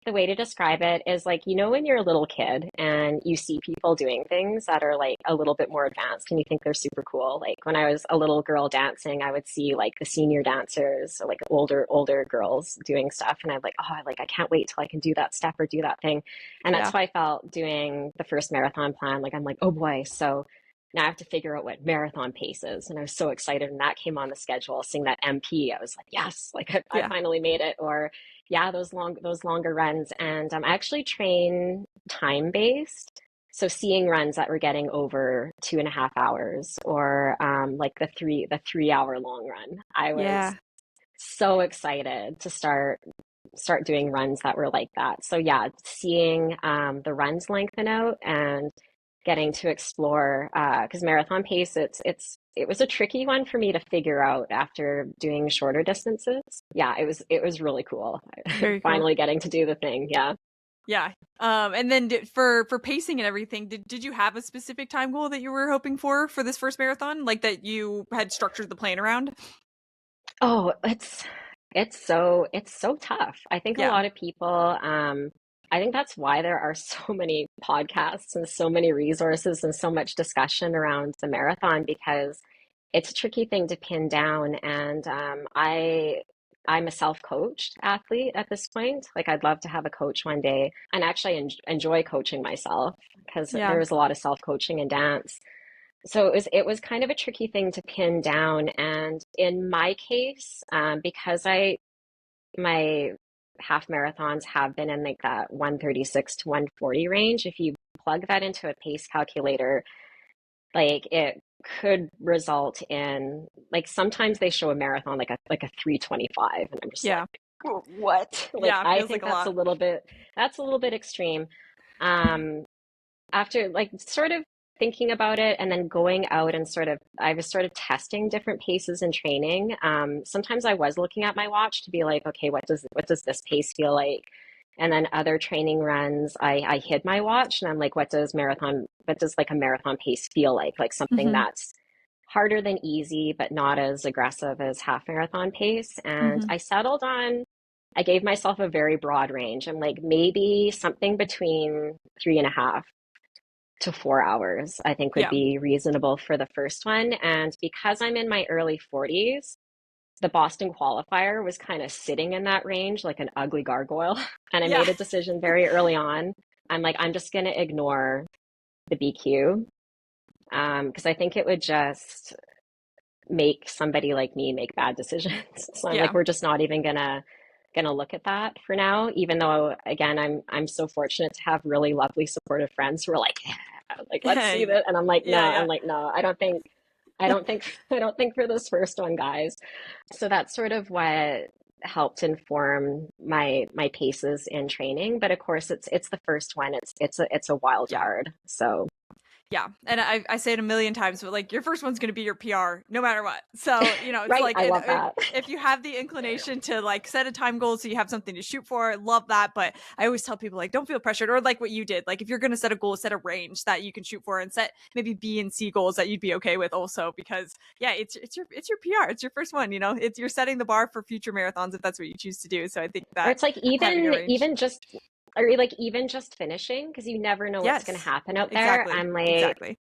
[SPEAKER 2] the way to describe it is like, when you're a little kid and you see people doing things that are like a little bit more advanced and you think they're super cool. Like when I was a little girl dancing, I would see like the senior dancers or like older girls doing stuff. And I'm like, oh, I can't wait till I can do that step or do that thing. And that's
[SPEAKER 1] Yeah.
[SPEAKER 2] how I felt doing the first marathon plan. Like, I'm like, oh boy. So now I have to figure out what marathon pace is. And I was so excited. And that came on the schedule, seeing that MP. I was like, yes, like I
[SPEAKER 1] Yeah.
[SPEAKER 2] finally made it. Or yeah, those longer runs. And I actually train time based. So seeing runs that were getting over 2.5 hours or like the 3 hour long run. I was
[SPEAKER 1] Yeah.
[SPEAKER 2] so excited to start doing runs that were like that. So yeah, seeing the runs lengthen out and getting to explore because marathon pace it was a tricky one for me to figure out after doing shorter distances. Yeah, it was really cool.
[SPEAKER 1] Very cool.
[SPEAKER 2] Finally getting to do the thing. Yeah.
[SPEAKER 1] Yeah. And then for pacing and everything, did you have a specific time goal that you were hoping for this first marathon, like that you had structured the plan around?
[SPEAKER 2] Oh, it's so tough. I think a
[SPEAKER 1] Yeah.
[SPEAKER 2] lot of people, I think that's why there are so many podcasts and so many resources and so much discussion around the marathon because it's a tricky thing to pin down. And I'm a self-coached athlete at this point. Like I'd love to have a coach one day, and actually enjoy coaching myself because
[SPEAKER 1] Yeah.
[SPEAKER 2] there was a lot of self-coaching in dance. So it was kind of a tricky thing to pin down. And in my case, because I my half marathons have been in like that 136 to 140 range, if you plug that into a pace calculator, like it could result in like sometimes they show a marathon like a 325, and I'm just like,
[SPEAKER 1] Yeah.
[SPEAKER 2] "Oh, what?" Like
[SPEAKER 1] Yeah.
[SPEAKER 2] I
[SPEAKER 1] Feels like
[SPEAKER 2] think
[SPEAKER 1] a lot.
[SPEAKER 2] that's a little bit extreme. Um, after like sort of thinking about it and then going out and I was sort of testing different paces in training. Sometimes I was looking at my watch to be like, okay, what does this pace feel like? And then other training runs, I hid my watch and I'm like, what does like a marathon pace feel like? Like something
[SPEAKER 1] Mm-hmm.
[SPEAKER 2] that's harder than easy, but not as aggressive as half marathon pace. And
[SPEAKER 1] Mm-hmm.
[SPEAKER 2] I gave myself a very broad range. I'm like, maybe something between 3.5 to 4 hours, I think would
[SPEAKER 1] Yeah.
[SPEAKER 2] be reasonable for the first one. And because I'm in my early 40s, the Boston qualifier was kind of sitting in that range like an ugly gargoyle. And I
[SPEAKER 1] Yeah.
[SPEAKER 2] made a decision very early on. I'm like, I'm just going to ignore the BQ because I think it would just make somebody like me make bad decisions. So I'm like,
[SPEAKER 1] Yeah.
[SPEAKER 2] we're just not even gonna look at that for now, even though again I'm so fortunate to have really lovely supportive friends who are like, yeah, like let's see
[SPEAKER 1] Hey.
[SPEAKER 2] that. And
[SPEAKER 1] Yeah. Yeah.
[SPEAKER 2] no, I don't think for this first one, guys. So that's sort of what helped inform my paces in training. But of course it's the first one. It's a wild
[SPEAKER 1] Yeah.
[SPEAKER 2] card. So
[SPEAKER 1] Yeah. And I say it a million times, but like your first one's going to be your PR no matter what. So, it's
[SPEAKER 2] right,
[SPEAKER 1] like,
[SPEAKER 2] I
[SPEAKER 1] and
[SPEAKER 2] love that.
[SPEAKER 1] if you have the inclination to like set a time goal so you have something to shoot for, love that. But I always tell people like, don't feel pressured, or like what you did. Like if you're going to set a goal, set a range that you can shoot for, and set maybe B and C goals that you'd be okay with also, because yeah, it's your PR. It's your first one, you're setting the bar for future marathons if that's what you choose to do. So I think
[SPEAKER 2] Or
[SPEAKER 1] that
[SPEAKER 2] it's like
[SPEAKER 1] having a range.
[SPEAKER 2] even just finishing because you never know what's going to
[SPEAKER 1] Yes,
[SPEAKER 2] happen out there.
[SPEAKER 1] exactly.
[SPEAKER 2] I'm like,
[SPEAKER 1] Exactly.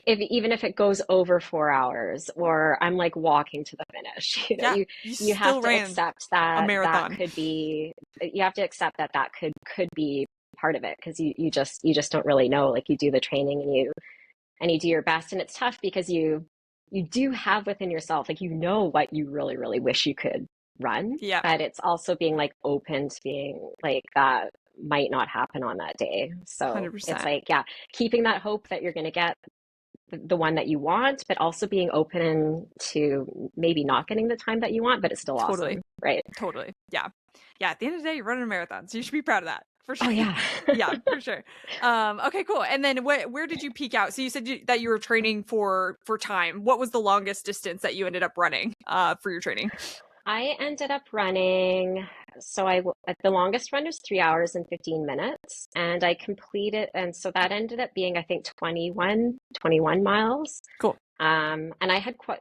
[SPEAKER 2] if even if it goes over 4 hours, or I'm like walking to the finish,
[SPEAKER 1] Yeah. You
[SPEAKER 2] you have
[SPEAKER 1] still
[SPEAKER 2] to
[SPEAKER 1] ran
[SPEAKER 2] accept
[SPEAKER 1] a
[SPEAKER 2] that
[SPEAKER 1] marathon.
[SPEAKER 2] you have to accept that could be part of it because you just don't really know. Like you do the training and you do your best, and it's tough because you do have within yourself, like what you really, really wish you could run,
[SPEAKER 1] Yeah.
[SPEAKER 2] but it's also being like open to being like that might not happen on that day. So it's
[SPEAKER 1] 100%.
[SPEAKER 2] like, yeah, keeping that hope that you're going to get the one that you want, but also being open to maybe not getting the time that you want, but it's still
[SPEAKER 1] Totally.
[SPEAKER 2] awesome, right?
[SPEAKER 1] Totally. Yeah. Yeah. At the end of the day, you're running a marathon. So you should be proud of that for
[SPEAKER 2] Oh
[SPEAKER 1] sure.
[SPEAKER 2] yeah.
[SPEAKER 1] Yeah, for sure. Okay, cool. And then where did you peak out? So you said that you were training for time. What was the longest distance that you ended up running for your training?
[SPEAKER 2] I ended up running, the longest run was 3 hours and 15 minutes, and I completed, and so that ended up being, I think, 21 miles.
[SPEAKER 1] Cool.
[SPEAKER 2] And I had quite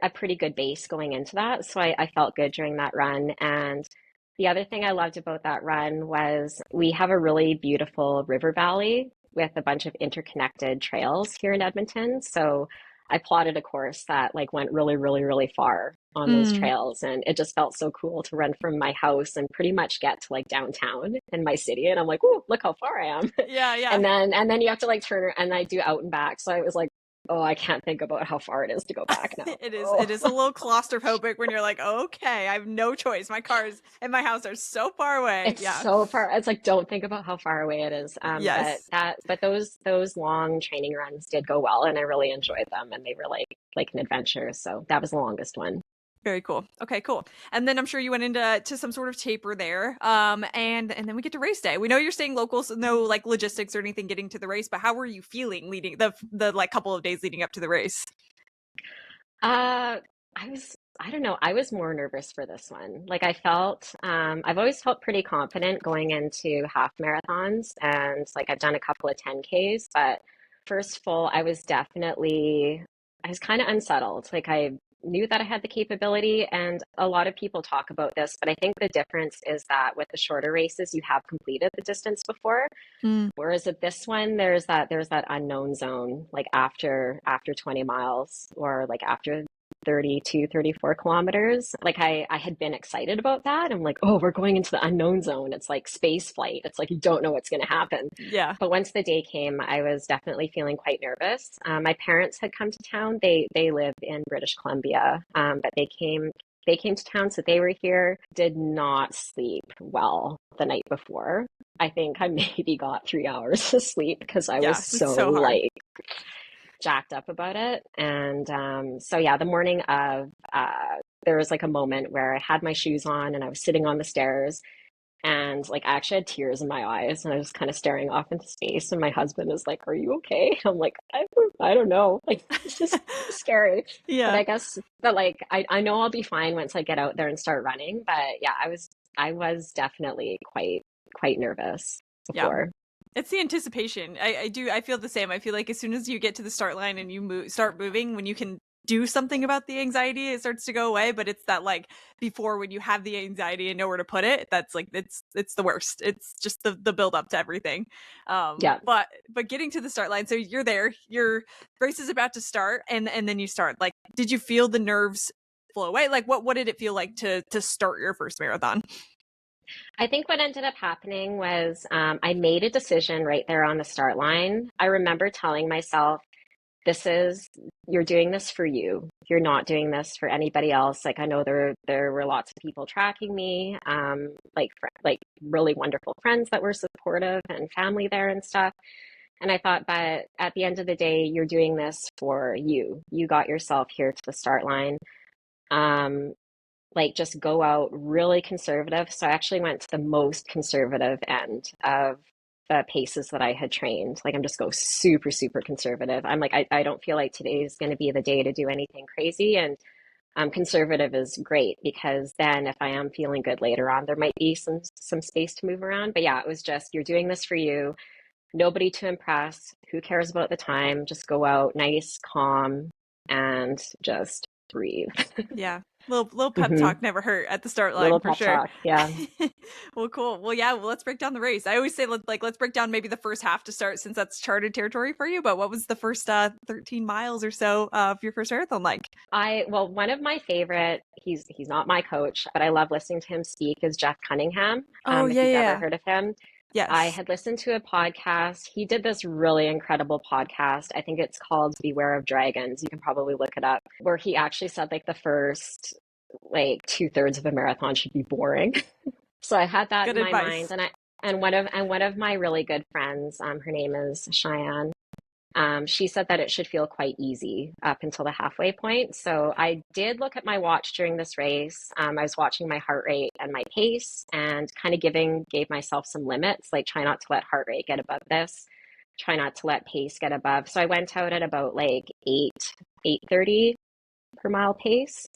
[SPEAKER 2] a pretty good base going into that, so I felt good during that run. And the other thing I loved about that run was we have a really beautiful river valley with a bunch of interconnected trails here in Edmonton. So I plotted a course that like went really, really, really far on those
[SPEAKER 1] Mm,
[SPEAKER 2] trails, and it just felt so cool to run from my house and pretty much get to like downtown in my city. And I'm like, "Ooh, look how far I am!"
[SPEAKER 1] yeah, yeah.
[SPEAKER 2] And then you have to like turn, and I do out and back. So I was like, oh, I can't think about how far it is to go back now.
[SPEAKER 1] It is.
[SPEAKER 2] Oh,
[SPEAKER 1] It is a little claustrophobic when you're like, okay, I have no choice. My cars and my house are so far away.
[SPEAKER 2] it's
[SPEAKER 1] Yeah.
[SPEAKER 2] so far. It's like, don't think about how far away it is.
[SPEAKER 1] Yes.
[SPEAKER 2] But those long training runs did go well, and I really enjoyed them, and they were like an adventure. So that was the longest one.
[SPEAKER 1] Very cool. Okay, cool. And then I'm sure you went into some sort of taper there. And then we get to race day. We know you're staying local, so no like logistics or anything getting to the race. But how were you feeling leading the like couple of days leading up to the race?
[SPEAKER 2] Uh, I don't know. I was more nervous for this one. Like I've always felt pretty confident going into half marathons, and like I've done a couple of 10Ks, but first full, I was kind of unsettled. Like I knew that I had the capability, and a lot of people talk about this, but I think the difference is that with the shorter races, you have completed the distance before.
[SPEAKER 1] Mm,
[SPEAKER 2] Whereas at this one, there's that unknown zone, like after 20 miles or like after 32, 34 kilometers. Like I had been excited about that. I'm like, oh, we're going into the unknown zone. It's like space flight. It's like you don't know what's going to happen.
[SPEAKER 1] yeah.
[SPEAKER 2] But once the day came, I was definitely feeling quite nervous. My parents had come to town. They live in British Columbia, but they came to town, so they were here. Did not sleep well the night before. I think I maybe got 3 hours of sleep because I was
[SPEAKER 1] Yeah. It's
[SPEAKER 2] so
[SPEAKER 1] so hard.
[SPEAKER 2] like jacked up about it. And so yeah, the morning of, there was like a moment where I had my shoes on and I was sitting on the stairs, And like I actually had tears in my eyes and I was kind of staring off into space. And my husband is like, "Are you okay?" I'm like, I don't know. Like it's just scary. But
[SPEAKER 1] Yeah.
[SPEAKER 2] I guess that like I know I'll be fine once I get out there and start running. But yeah, I was definitely quite nervous
[SPEAKER 1] Yeah.
[SPEAKER 2] before.
[SPEAKER 1] It's the anticipation. I feel the same. I feel like as soon as you get to the start line and start moving, when you can do something about the anxiety, it starts to go away. But it's that like before when you have the anxiety and know where to put it, that's like it's the worst. It's just the build up to everything.
[SPEAKER 2] Yeah.
[SPEAKER 1] But getting to the start line, so you're there, your race is about to start, and then you start. Like, did you feel the nerves flow away? Like, what did it feel like to start your first marathon?
[SPEAKER 2] I think what ended up happening was I made a decision right there on the start line. I remember telling myself, this is, you're doing this for you. You're not doing this for anybody else. Like I know there were lots of people tracking me, like really wonderful friends that were supportive and family there and stuff. And I thought, but at the end of the day, you're doing this for you. You got yourself here to the start line. Um, like just go out really conservative. So I actually went to the most conservative end of the paces that I had trained. Like I'm just go super, super conservative. I'm like, I don't feel like today is going to be the day to do anything crazy. And conservative is great because then if I am feeling good later on, there might be some space to move around. But yeah, it was just you're doing this for you. Nobody to impress. Who cares about the time? Just go out nice, calm, and just breathe.
[SPEAKER 1] Yeah. Little pep
[SPEAKER 2] hmm
[SPEAKER 1] talk never hurt at the start line
[SPEAKER 2] Little
[SPEAKER 1] for
[SPEAKER 2] pep
[SPEAKER 1] sure.
[SPEAKER 2] talk. Yeah.
[SPEAKER 1] Well, cool. Well, yeah, well, let's break down the race. I always say let's break down maybe the first half to start since that's charted territory for you, but what was the first 13 miles or so of your first marathon like?
[SPEAKER 2] Well, one of my favorite, he's not my coach, but I love listening to him speak is Jeff Cunningham.
[SPEAKER 1] Oh,
[SPEAKER 2] If
[SPEAKER 1] yeah,
[SPEAKER 2] you've
[SPEAKER 1] yeah,
[SPEAKER 2] ever
[SPEAKER 1] yeah.
[SPEAKER 2] heard of him. I
[SPEAKER 1] Yes.
[SPEAKER 2] had listened to a podcast. He did this really incredible podcast. I think it's called Beware of Dragons. You can probably look it up, where he actually said like the first like two-thirds of a marathon should be boring. So I had that
[SPEAKER 1] Good
[SPEAKER 2] in my mind,
[SPEAKER 1] advice.
[SPEAKER 2] and one of my really good friends, her name is Cheyenne. She said that it should feel quite easy up until the halfway point. So I did look at my watch during this race. I was watching my heart rate and my pace and kind of gave myself some limits, like try not to let heart rate get above this, try not to let pace get above. So I went out at about like 8:30 per mile pace.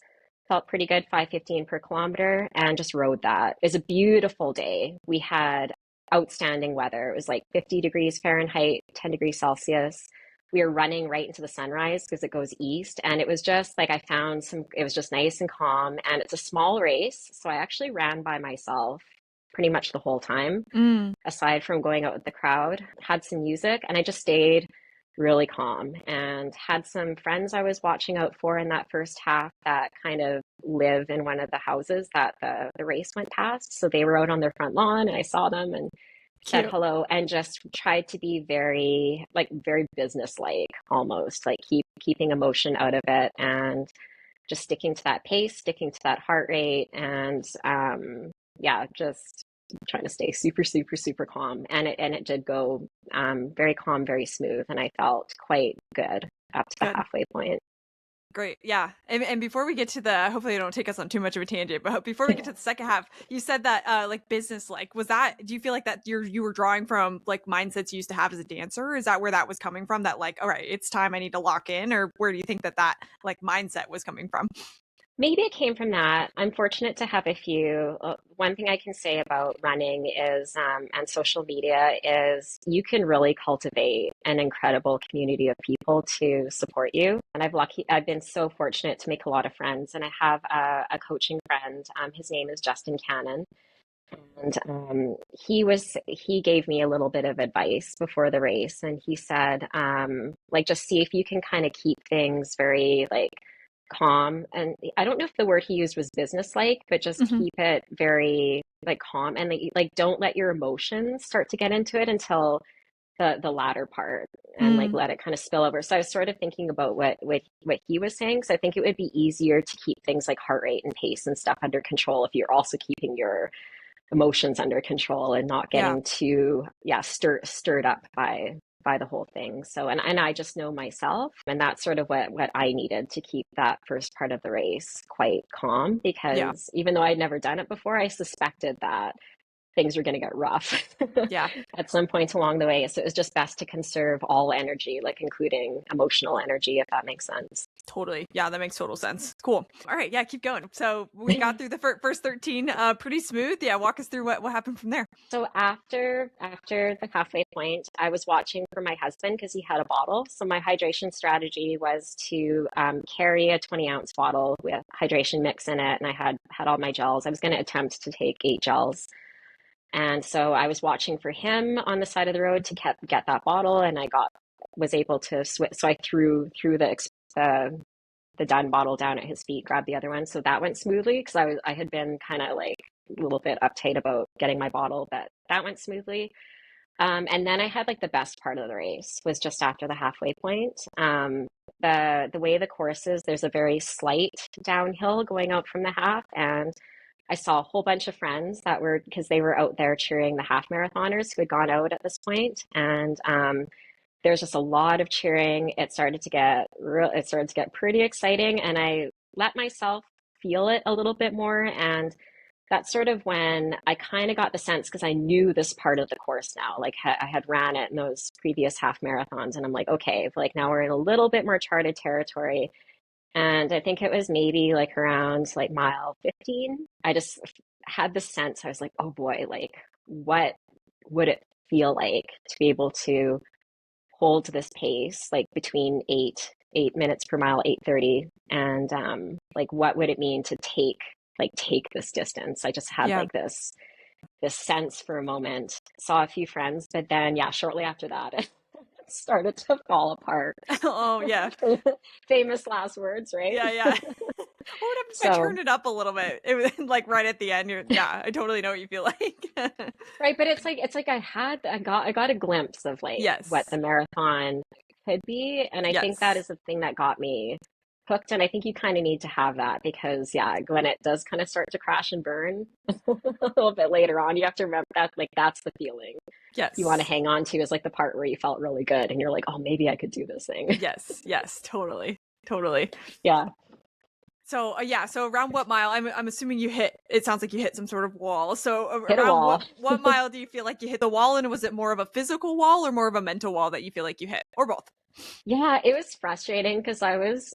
[SPEAKER 2] Felt pretty good, 5:15 per kilometer, and just rode that. It was a beautiful day. We had outstanding weather. It was like 50 degrees Fahrenheit, 10 degrees Celsius. We were running right into the sunrise because it goes east. And it was just like it was just nice and calm. And it's a small race. So I actually ran by myself pretty much the whole time,
[SPEAKER 1] Mm,
[SPEAKER 2] aside from going out with the crowd, had some music, and I just stayed really calm and had some friends I was watching out for in that first half that kind of live in one of the houses that the race went past. So they were out on their front lawn and I saw them and said
[SPEAKER 1] cute.
[SPEAKER 2] hello and just tried to be very business-like almost, like keeping emotion out of it and just sticking to that pace, sticking to that heart rate, and yeah, just trying to stay super, super, super calm. And it did go very calm, very smooth, and I felt quite good up to the
[SPEAKER 1] Good.
[SPEAKER 2] halfway point.
[SPEAKER 1] Great. Yeah. And before we get to the, hopefully you don't take us on too much of a tangent, but before we get to the second half, you said that like business like was that do you feel like that you were drawing from like mindsets you used to have as a dancer? Is that where that was coming from? That like, all right, it's time I need to lock in, or where do you think that like mindset was coming from?
[SPEAKER 2] Maybe it came from that. I'm fortunate to have a few. One thing I can say about running is, and social media is you can really cultivate an incredible community of people to support you. And I've been so fortunate to make a lot of friends. And I have a coaching friend. His name is Justin Cannon. And he gave me a little bit of advice before the race. And he said, like, just see if you can kind of keep things very like calm. And I don't know if the word he used was business-like, but just
[SPEAKER 1] Hmm.
[SPEAKER 2] keep it very like calm and like don't let your emotions start to get into it until the latter part and like
[SPEAKER 1] Mm,
[SPEAKER 2] let it kind of spill over. So I was sort of thinking about what he was saying. So I think it would be easier to keep things like heart rate and pace and stuff under control if you're also keeping your emotions under control and not
[SPEAKER 1] yeah.
[SPEAKER 2] getting too stirred up by the whole thing. So and I just know myself, and that's sort of what I needed to keep that first part of the race quite calm,
[SPEAKER 1] Yeah.
[SPEAKER 2] because even though I'd never done it before, I suspected that things were going to get rough
[SPEAKER 1] Yeah.
[SPEAKER 2] at some point along the way. So it was just best to conserve all energy, like including emotional energy, if that makes sense.
[SPEAKER 1] Totally. Yeah, that makes total sense. Cool. All right. Yeah, keep going. So we got through the first 13 pretty smooth. Yeah, walk us through what happened from there.
[SPEAKER 2] So after the halfway point, I was watching for my husband because he had a bottle. So my hydration strategy was to carry a 20-ounce bottle with hydration mix in it, and I had all my gels. I was going to attempt to take 8 gels, and so I was watching for him on the side of the road to get that bottle, and I was able to switch. So I threw the done bottle down at his feet, grabbed the other one. So that went smoothly because I had been kind of like a little bit uptight about getting my bottle, but that went smoothly. And then I had like the best part of the race was just after the halfway point. The way the course is, there's a very slight downhill going out from the half, and I saw a whole bunch of friends that were because they were out there cheering the half marathoners who had gone out at this point, and there's just a lot of cheering. It started to get pretty exciting, and I let myself feel it a little bit more. And that's sort of when I kind of got the sense because I knew this part of the course now. Like I had ran it in those previous half marathons, and I'm like, okay, like now we're in a little bit more charted territory. And I think it was maybe like around like mile 15. I just had the sense I was like, oh boy, like what would it feel like to be able to hold this pace, like between 8 minutes per mile, 8:30, and like what would it mean to take this distance? I just had
[SPEAKER 1] Yeah.
[SPEAKER 2] like this sense for a moment. Saw a few friends, but then yeah, shortly after that, it started to fall apart.
[SPEAKER 1] Oh, yeah.
[SPEAKER 2] Famous last words, right?
[SPEAKER 1] Yeah, yeah. What would happen if I
[SPEAKER 2] So
[SPEAKER 1] turned it up a little bit? It was like right at the end. Yeah, I totally know what you feel like.
[SPEAKER 2] right, but it's like I got a glimpse of like what
[SPEAKER 1] Yes.
[SPEAKER 2] the marathon could be, and I think that
[SPEAKER 1] Yes.
[SPEAKER 2] is the thing that got me hooked. And I think you kind of need to have that because yeah, when it does kind of start to crash and burn a little bit later on, you have to remember that like that's the feeling you want to
[SPEAKER 1] Yes.
[SPEAKER 2] hang on to is like the part where you felt really good and you're like, oh, maybe I could do this thing.
[SPEAKER 1] Yes. Yes. Totally. Totally.
[SPEAKER 2] Yeah,
[SPEAKER 1] So yeah, so around what mile? I'm assuming you hit. It sounds like you hit some sort of wall. So
[SPEAKER 2] hit a
[SPEAKER 1] around
[SPEAKER 2] wall.
[SPEAKER 1] what mile do you feel like you hit the wall? And was it more of a physical wall or more of a mental wall that you feel like you hit, or both?
[SPEAKER 2] Yeah, it was frustrating because I was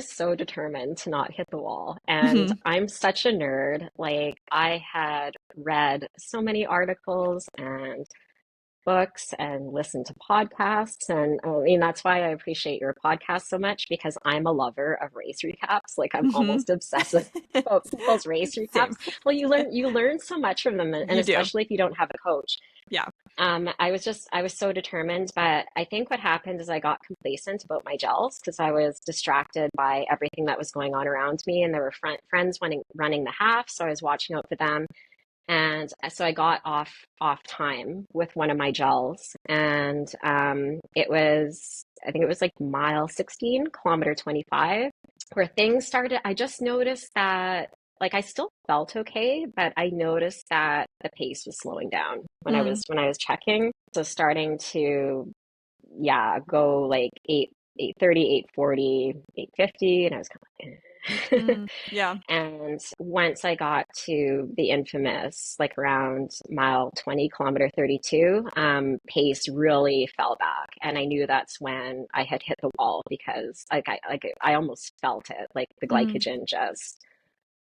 [SPEAKER 2] so determined to not hit the wall. And
[SPEAKER 1] Hmm.
[SPEAKER 2] I'm such a nerd. Like I had read so many articles and books and listened to podcasts. And I mean, that's why I appreciate your podcast so much because I'm a lover of race recaps. Like I'm
[SPEAKER 1] Hmm.
[SPEAKER 2] almost obsessive about people's race recaps.
[SPEAKER 1] Same.
[SPEAKER 2] Well, you learn so much from them, and
[SPEAKER 1] You do.
[SPEAKER 2] especially if you don't have a coach.
[SPEAKER 1] Yeah.
[SPEAKER 2] I was so determined, but I think what happened is I got complacent about my gels because I was distracted by everything that was going on around me, and there were friends running the half, so I was watching out for them, and so I got off time with one of my gels, and I think it was like mile 16, kilometer 25, where things started. I just noticed that like I still felt okay, but I noticed that the pace was slowing down
[SPEAKER 1] Mm.
[SPEAKER 2] when I was checking. So starting to yeah, go like 8:30, 8:40, 8:50, and I was kind of like, eh.
[SPEAKER 1] Mm. Yeah.
[SPEAKER 2] And once I got to the infamous, like around mile 20, kilometer 32, pace really fell back. And I knew that's when I had hit the wall because I almost felt it, like the
[SPEAKER 1] Mm.
[SPEAKER 2] glycogen just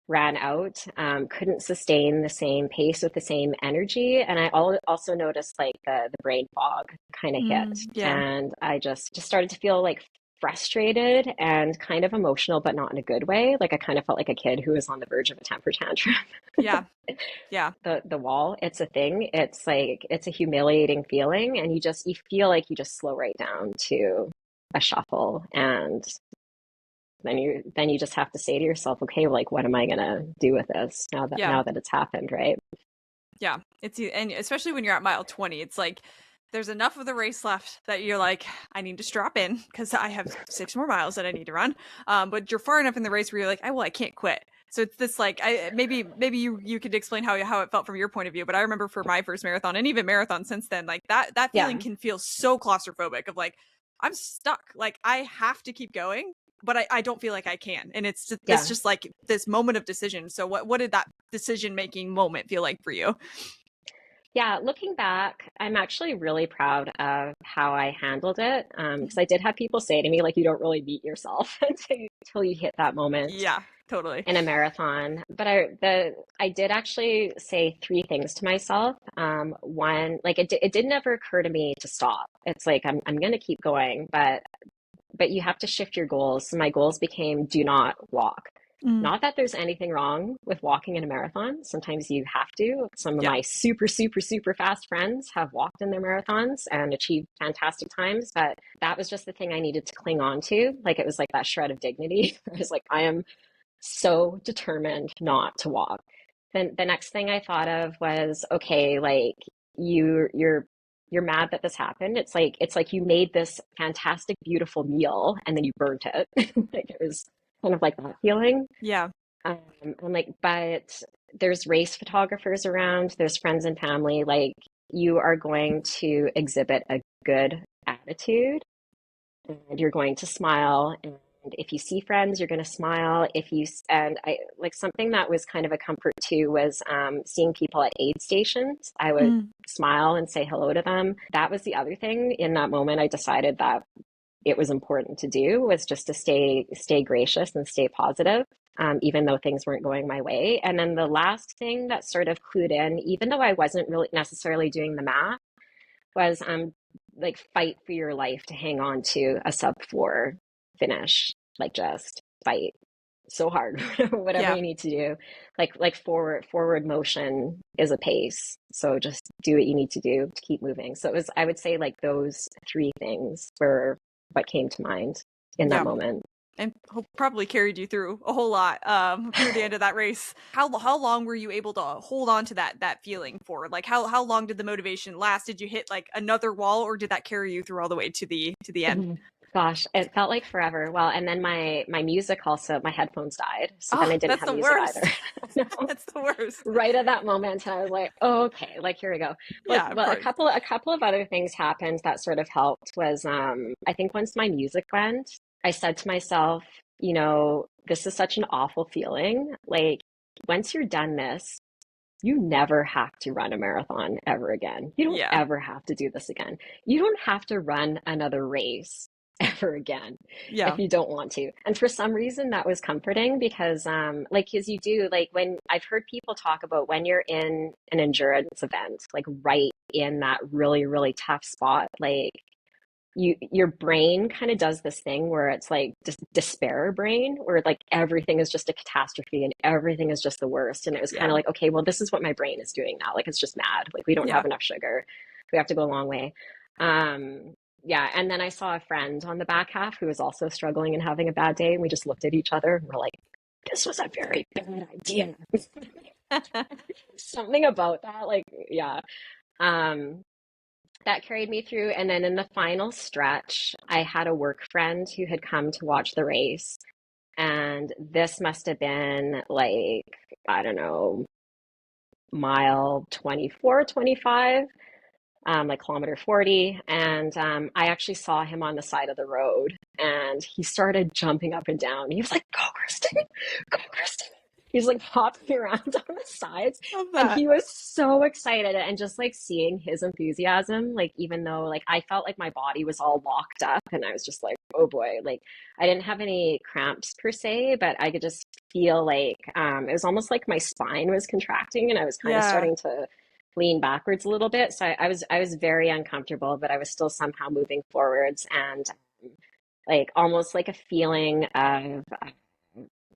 [SPEAKER 2] ran out, couldn't sustain the same pace with the same energy. And I also noticed like the brain fog kind of hit.
[SPEAKER 1] Mm. Yeah.
[SPEAKER 2] And I just started to feel like frustrated and kind of emotional, but not in a good way. Like I kind of felt like a kid who was on the verge of a temper tantrum.
[SPEAKER 1] Yeah. Yeah.
[SPEAKER 2] The wall, it's a thing. It's like it's a humiliating feeling, and you feel like you just slow right down to a shuffle, and then you just have to say to yourself, okay, like what am I gonna do with this
[SPEAKER 1] Yeah.
[SPEAKER 2] now that it's happened, right?
[SPEAKER 1] Yeah. And especially when you're at mile 20, it's like there's enough of the race left that you're like, I need to strap in because I have 6 more miles that I need to run. But you're far enough in the race where you're like, I can't quit. So it's this like, maybe you could explain how it felt from your point of view. But I remember for my first marathon and even marathon since then, like that feeling
[SPEAKER 2] Yeah,
[SPEAKER 1] can feel so claustrophobic of like, I'm stuck. Like I have to keep going, but I don't feel like I can. And it's
[SPEAKER 2] yeah.
[SPEAKER 1] just like this moment of decision. So what did that decision making moment feel like for you?
[SPEAKER 2] Yeah, looking back, I'm actually really proud of how I handled it. Because I did have people say to me, like, you don't really beat yourself until you hit that moment
[SPEAKER 1] Yeah, totally.
[SPEAKER 2] in a marathon. But I did actually say three things to myself. One, like it didn't ever occur to me to stop. It's like I'm gonna keep going, but you have to shift your goals. So my goals became do not walk.
[SPEAKER 1] Mm.
[SPEAKER 2] Not that there's anything wrong with walking in a marathon. Sometimes you have to. Some of
[SPEAKER 1] Yeah.
[SPEAKER 2] my super, super, super fast friends have walked in their marathons and achieved fantastic times, but that was just the thing I needed to cling on to. Like it was like that shred of dignity. I was like, I am so determined not to walk. Then the next thing I thought of was, okay, like you're mad that this happened. It's like you made this fantastic, beautiful meal and then you burnt it. Like it was kind of like that feeling.
[SPEAKER 1] Yeah.
[SPEAKER 2] I'm like, but there's race photographers around, there's friends and family. Like you are going to exhibit a good attitude and you're going to smile. And if you see friends, you're going to smile. And I like something that was kind of a comfort too was seeing people at aid stations. I would
[SPEAKER 1] Mm.
[SPEAKER 2] smile and say hello to them. That was the other thing in that moment. I decided that it was important to do was just to stay gracious and stay positive. Even though things weren't going my way. And then the last thing that sort of clued in, even though I wasn't really necessarily doing the math, was like fight for your life to hang on to a sub 4 finish. Like just fight so hard, whatever
[SPEAKER 1] Yeah.
[SPEAKER 2] you need to do. Like forward motion is a pace. So just do what you need to do to keep moving. So it was, I would say like those three things were what came to mind in that
[SPEAKER 1] Yeah.
[SPEAKER 2] moment.
[SPEAKER 1] And probably carried you through a whole lot through the end of that race. How long were you able to hold on to that feeling for? Like how long did the motivation last? Did you hit like another wall, or did that carry you through all the way to the end?
[SPEAKER 2] Mhm. Gosh, it felt like forever. Well, and then my music also, my headphones died. So then
[SPEAKER 1] Oh,
[SPEAKER 2] I didn't
[SPEAKER 1] that's
[SPEAKER 2] have
[SPEAKER 1] the
[SPEAKER 2] music either.
[SPEAKER 1] worst.
[SPEAKER 2] No.
[SPEAKER 1] That's the worst.
[SPEAKER 2] Right at that moment, and I was like, oh, okay, like here we go. Like,
[SPEAKER 1] Yeah, of
[SPEAKER 2] well, a
[SPEAKER 1] course.
[SPEAKER 2] couple of other things happened that sort of helped was I think once my music went, I said to myself, this is such an awful feeling. Like once you're done this, you never have to run a marathon ever again. You don't
[SPEAKER 1] Yeah.
[SPEAKER 2] ever have to do this again. You don't have to run another race ever again
[SPEAKER 1] Yeah.
[SPEAKER 2] if you don't want to. And for some reason that was comforting because like as you do, like when I've heard people talk about when you're in an endurance event, like right in that really, really tough spot, like your brain kind of does this thing where it's like just despair brain where like everything is just a catastrophe and everything is just the worst, and it was kind of
[SPEAKER 1] Yeah.
[SPEAKER 2] like, okay, well this is what my brain is doing now, like it's just mad, like we don't
[SPEAKER 1] Yeah.
[SPEAKER 2] have enough sugar, we have to go a long way. Yeah, and then I saw a friend on the back half who was also struggling and having a bad day, and we just looked at each other and we're like, this was a very bad idea. Something about that, like, yeah. um that carried me through. And then in the final stretch, I had a work friend who had come to watch the race. And this must have been like, I don't know, mile 24, 25, like kilometer 40. And I actually saw him on the side of the road and he started jumping up and down. He was like, go, Kristen, go, Kristen. He's like hopping around on the sides.
[SPEAKER 1] Love
[SPEAKER 2] And
[SPEAKER 1] that.
[SPEAKER 2] he was so excited. And just like seeing his enthusiasm, like even though like I felt like my body was all locked up and I was just like, oh boy, like I didn't have any cramps per se, but I could just feel like it was almost like my spine was contracting and I was kind of
[SPEAKER 1] Yeah.
[SPEAKER 2] starting to lean backwards a little bit. So I was very uncomfortable, but I was still somehow moving forwards, and like almost like a feeling of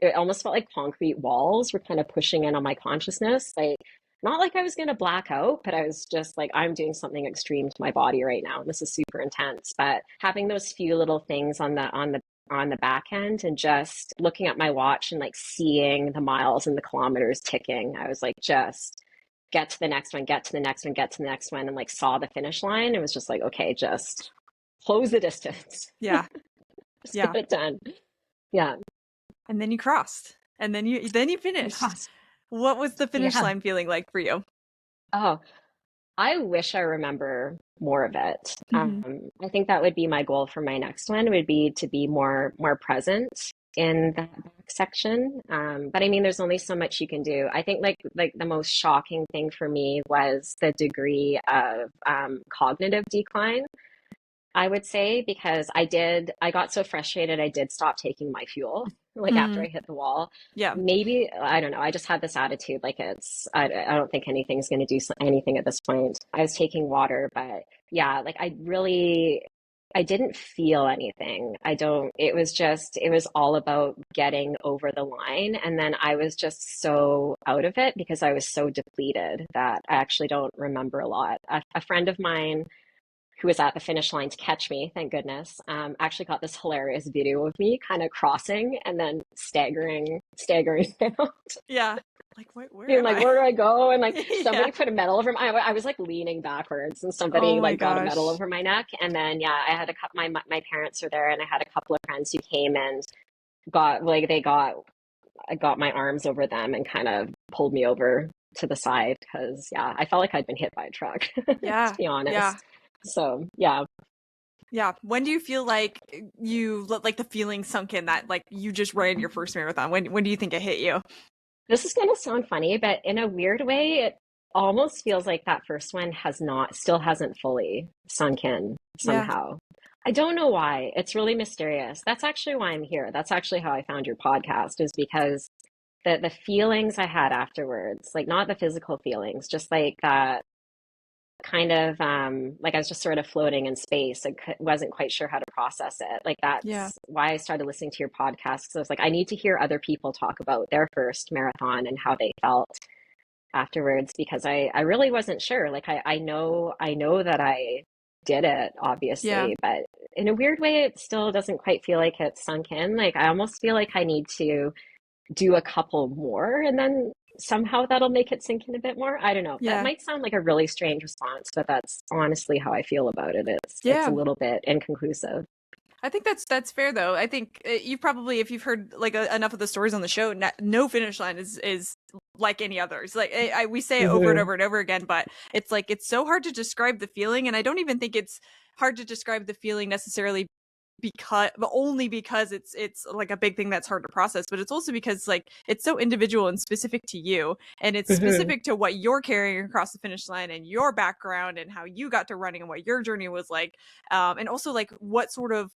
[SPEAKER 2] it almost felt like concrete walls were kind of pushing in on my consciousness. Like not like I was going to black out, but I was just like, I'm doing something extreme to my body right now, and this is super intense. But having those few little things on the back end and just looking at my watch and like seeing the miles and the kilometers ticking, I was like, just get to the next one, get to the next one, get to the next one, and like saw the finish line. It was just like, okay, just close the distance,
[SPEAKER 1] Yeah.
[SPEAKER 2] just
[SPEAKER 1] Yeah.
[SPEAKER 2] get it done. Yeah.
[SPEAKER 1] And then you crossed. And then you finished.
[SPEAKER 2] Yes.
[SPEAKER 1] What was the finish
[SPEAKER 2] Yeah.
[SPEAKER 1] line feeling like for you?
[SPEAKER 2] Oh, I wish I remember more of it.
[SPEAKER 1] Hmm.
[SPEAKER 2] I think that would be my goal for my next one would be to be more present in that back section. But I mean, there's only so much you can do. I think like the most shocking thing for me was the degree of cognitive decline, I would say, because I got so frustrated, I did stop taking my fuel, like after
[SPEAKER 1] Mm,
[SPEAKER 2] I hit the wall.
[SPEAKER 1] yeah.
[SPEAKER 2] Maybe, I don't know, I just had this attitude, like I don't think anything's going to do anything at this point. I was taking water, but yeah, like I didn't feel anything. It was all about getting over the line. And then I was just so out of it because I was so depleted that I actually don't remember a lot. A friend of mine who was at the finish line to catch me, thank goodness, actually got this hilarious video of me kind of crossing and then staggering out,
[SPEAKER 1] Yeah. Like, where
[SPEAKER 2] being
[SPEAKER 1] am
[SPEAKER 2] like,
[SPEAKER 1] I?
[SPEAKER 2] where do I go? And like
[SPEAKER 1] Yeah.
[SPEAKER 2] somebody put a medal over I was like leaning backwards and
[SPEAKER 1] Oh
[SPEAKER 2] somebody
[SPEAKER 1] my
[SPEAKER 2] like got a medal
[SPEAKER 1] gosh.
[SPEAKER 2] over my neck. And then, yeah, I had my parents were there and I had a couple of friends who came and I got my arms over them and kind of pulled me over to the side because, yeah, I felt like I'd been hit by a truck, to
[SPEAKER 1] Yeah.
[SPEAKER 2] be
[SPEAKER 1] Yeah.
[SPEAKER 2] honest. So, yeah.
[SPEAKER 1] Yeah. When do you feel like like the feeling sunk in that like you just ran your first marathon? When do you think it hit you?
[SPEAKER 2] This is going to sound funny, but in a weird way, it almost feels like that first one still hasn't fully sunk in
[SPEAKER 1] Yeah.
[SPEAKER 2] somehow. I don't know why. It's really mysterious. That's actually why I'm here. That's actually how I found your podcast, is because the feelings I had afterwards, like not the physical feelings, just like that kind of like I was just sort of floating in space. Wasn't quite sure how to process it. Like
[SPEAKER 1] Yeah.
[SPEAKER 2] that's why I started listening to your podcast. So I was like, I need to hear other people talk about their first marathon and how they felt afterwards because I really wasn't sure. Like I know that I did it,
[SPEAKER 1] Yeah.
[SPEAKER 2] obviously, but in a weird way, it still doesn't quite feel like it's sunk in. Like I almost feel like I need to do a couple more and then somehow that'll make it sink in a bit more. I don't know. That
[SPEAKER 1] Yeah.
[SPEAKER 2] might sound like a really strange response, but that's honestly how I feel about it. It's a
[SPEAKER 1] Yeah.
[SPEAKER 2] little bit inconclusive.
[SPEAKER 1] I think that's fair though. I think you probably, if you've heard like enough of the stories on the show, no finish line is like any others. Like we say it over and
[SPEAKER 2] Hmm.
[SPEAKER 1] over and over again, but it's like it's so hard to describe the feeling, and I don't even think it's hard to describe the feeling necessarily because, but only because it's like a big thing that's hard to process, but it's also because like it's so individual and specific to you, and it's
[SPEAKER 2] Hmm.
[SPEAKER 1] specific to what you're carrying across the finish line and your background and how you got to running and what your journey was like, and also like what sort of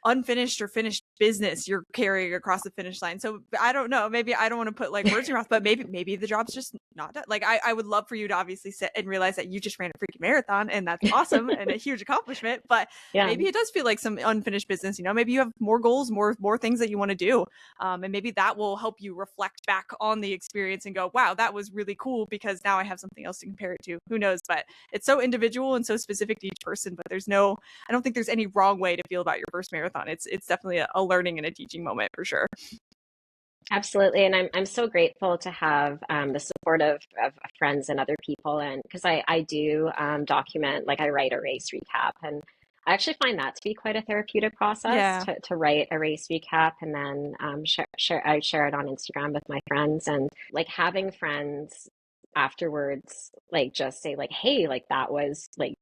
[SPEAKER 1] unfinished or finished business you're carrying across the finish line. So I don't know. Maybe I don't want to put like words in your mouth, but maybe the job's just not done. Like I would love for you to obviously sit and realize that you just ran a freaking marathon and that's awesome and a huge accomplishment. But
[SPEAKER 2] Yeah.
[SPEAKER 1] maybe it does feel like some unfinished business. You know, maybe you have more goals, more things that you want to do, and maybe that will help you reflect back on the experience and go, wow, that was really cool because now I have something else to compare it to. Who knows? But it's so individual and so specific to each person. But I don't think there's any wrong way to feel about your first marathon. It's definitely a learning and a teaching moment for sure.
[SPEAKER 2] Absolutely. And I'm so grateful to have the support of friends and other people. And because I do document, like I write a race recap. And I actually find that to be quite a therapeutic process
[SPEAKER 1] Yeah.
[SPEAKER 2] to write a race recap and then I share it on Instagram with my friends. And like having friends afterwards, like just say, like, hey, like that was like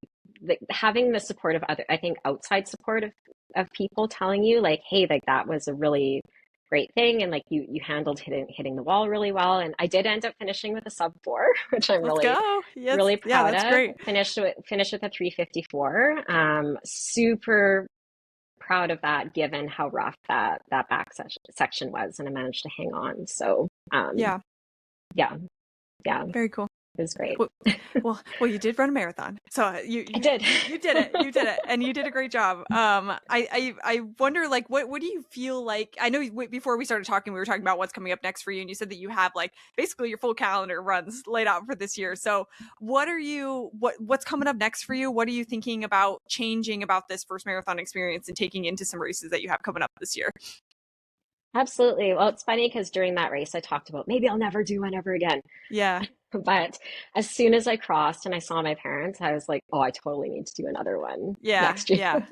[SPEAKER 2] having the support of other, I think outside support of people telling you, like, hey, like that was a really great thing and like you handled hitting the wall really well and I did end up finishing with a sub 4 which I'm
[SPEAKER 1] Let's
[SPEAKER 2] really
[SPEAKER 1] go. Yes.
[SPEAKER 2] really
[SPEAKER 1] Yeah,
[SPEAKER 2] proud
[SPEAKER 1] that's
[SPEAKER 2] of.
[SPEAKER 1] great.
[SPEAKER 2] Finished with a 3:54. Super proud of that given how rough that back section was and I managed to hang on. So
[SPEAKER 1] Yeah.
[SPEAKER 2] yeah, yeah,
[SPEAKER 1] Very cool.
[SPEAKER 2] it was great.
[SPEAKER 1] Well, well, you did run a marathon, so
[SPEAKER 2] I did.
[SPEAKER 1] you did it, and you did a great job. I wonder, like, what do you feel like? I know before we started talking, we were talking about what's coming up next for you, and you said that you have like basically your full calendar runs laid out for this year. So, what's coming up next for you? What are you thinking about changing about this first marathon experience and taking into some races that you have coming up this year?
[SPEAKER 2] Absolutely. Well, it's funny because during that race I talked about maybe I'll never do one ever again.
[SPEAKER 1] Yeah,
[SPEAKER 2] But as soon as I crossed and I saw my parents, I was like, oh, I totally need to do another one
[SPEAKER 1] yeah,
[SPEAKER 2] next year.
[SPEAKER 1] yeah.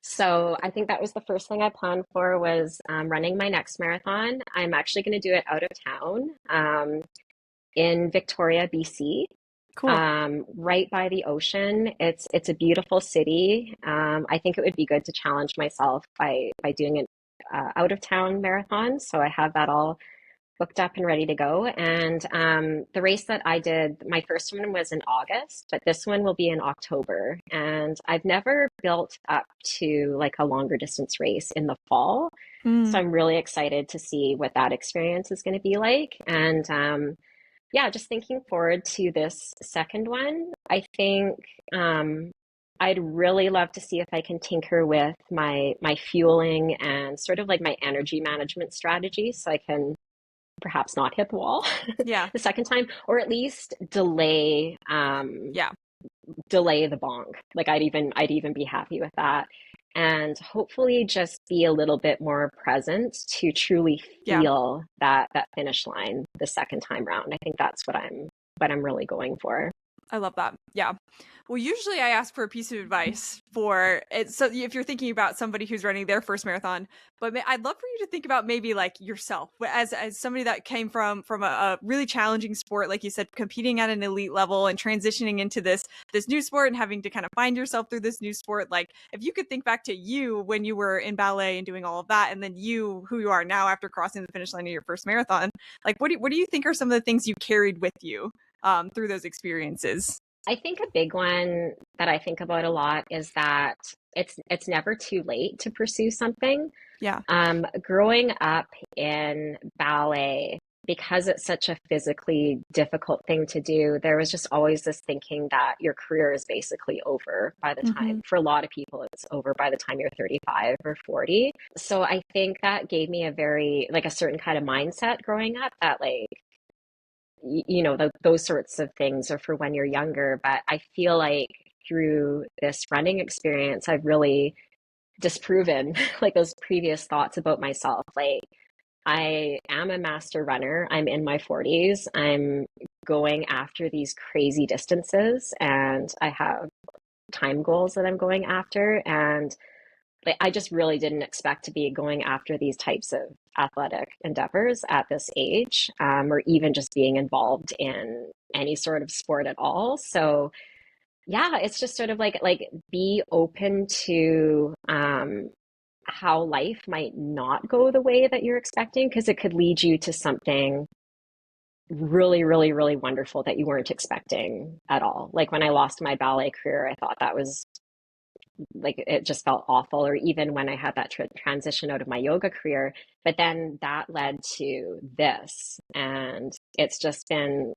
[SPEAKER 2] So I think that was the first thing I planned for was running my next marathon. I'm actually going to do it out of town in Victoria, BC,
[SPEAKER 1] Cool.
[SPEAKER 2] right by the ocean. It's a beautiful city. I think it would be good to challenge myself by doing it out of town marathon. So I have that all booked up and ready to go. And the race that I did, my first one was in August, but this one will be in October. And I've never built up to like a longer distance race in the fall. So
[SPEAKER 1] Mm,
[SPEAKER 2] I'm really excited to see what that experience is going to be like. And yeah, just thinking forward to this second one. I think I'd really love to see if I can tinker with my fueling and sort of like my energy management strategy so I can perhaps not hit the wall
[SPEAKER 1] yeah,
[SPEAKER 2] the second time, or at least
[SPEAKER 1] yeah,
[SPEAKER 2] delay the bonk. Like I'd even be happy with that. And hopefully just be a little bit more present to truly
[SPEAKER 1] yeah.
[SPEAKER 2] feel that finish line the second time round. I think that's what I'm really going for.
[SPEAKER 1] I love that. Yeah. Well, usually I ask for a piece of advice for it. So if you're thinking about somebody who's running their first marathon, but I'd love for you to think about maybe like yourself as somebody that came from a really challenging sport, like you said, competing at an elite level and transitioning into this new sport and having to kind of find yourself through this new sport. Like if you could think back to you when you were in ballet and doing all of that, and then you who you are now after crossing the finish line of your first marathon, like what do you think are some of the things you carried with you through those experiences?
[SPEAKER 2] I think a big one that I think about a lot is that it's never too late to pursue something.
[SPEAKER 1] Yeah.
[SPEAKER 2] Growing up in ballet, because it's such a physically difficult thing to do, there was just always this thinking that your career is basically over by the
[SPEAKER 1] Hmm.
[SPEAKER 2] time, for a lot of people, it's over by the time you're 35 or 40. So I think that gave me a very, like a certain kind of mindset growing up that like, those sorts of things are for when you're younger. But I feel like through this running experience, I've really disproven like those previous thoughts about myself. Like, I am a master runner. I'm in my 40s. I'm going after these crazy distances, and I have time goals that I'm going after. And like, I just really didn't expect to be going after these types of athletic endeavors at this age, or even just being involved in any sort of sport at all. So yeah, it's just sort of like be open to how life might not go the way that you're expecting, because it could lead you to something really, really, really wonderful that you weren't expecting at all. Like when I lost my ballet career, I thought that was like it just felt awful. Or even when I had that transition out of my yoga career, but then that led to this, and it's just been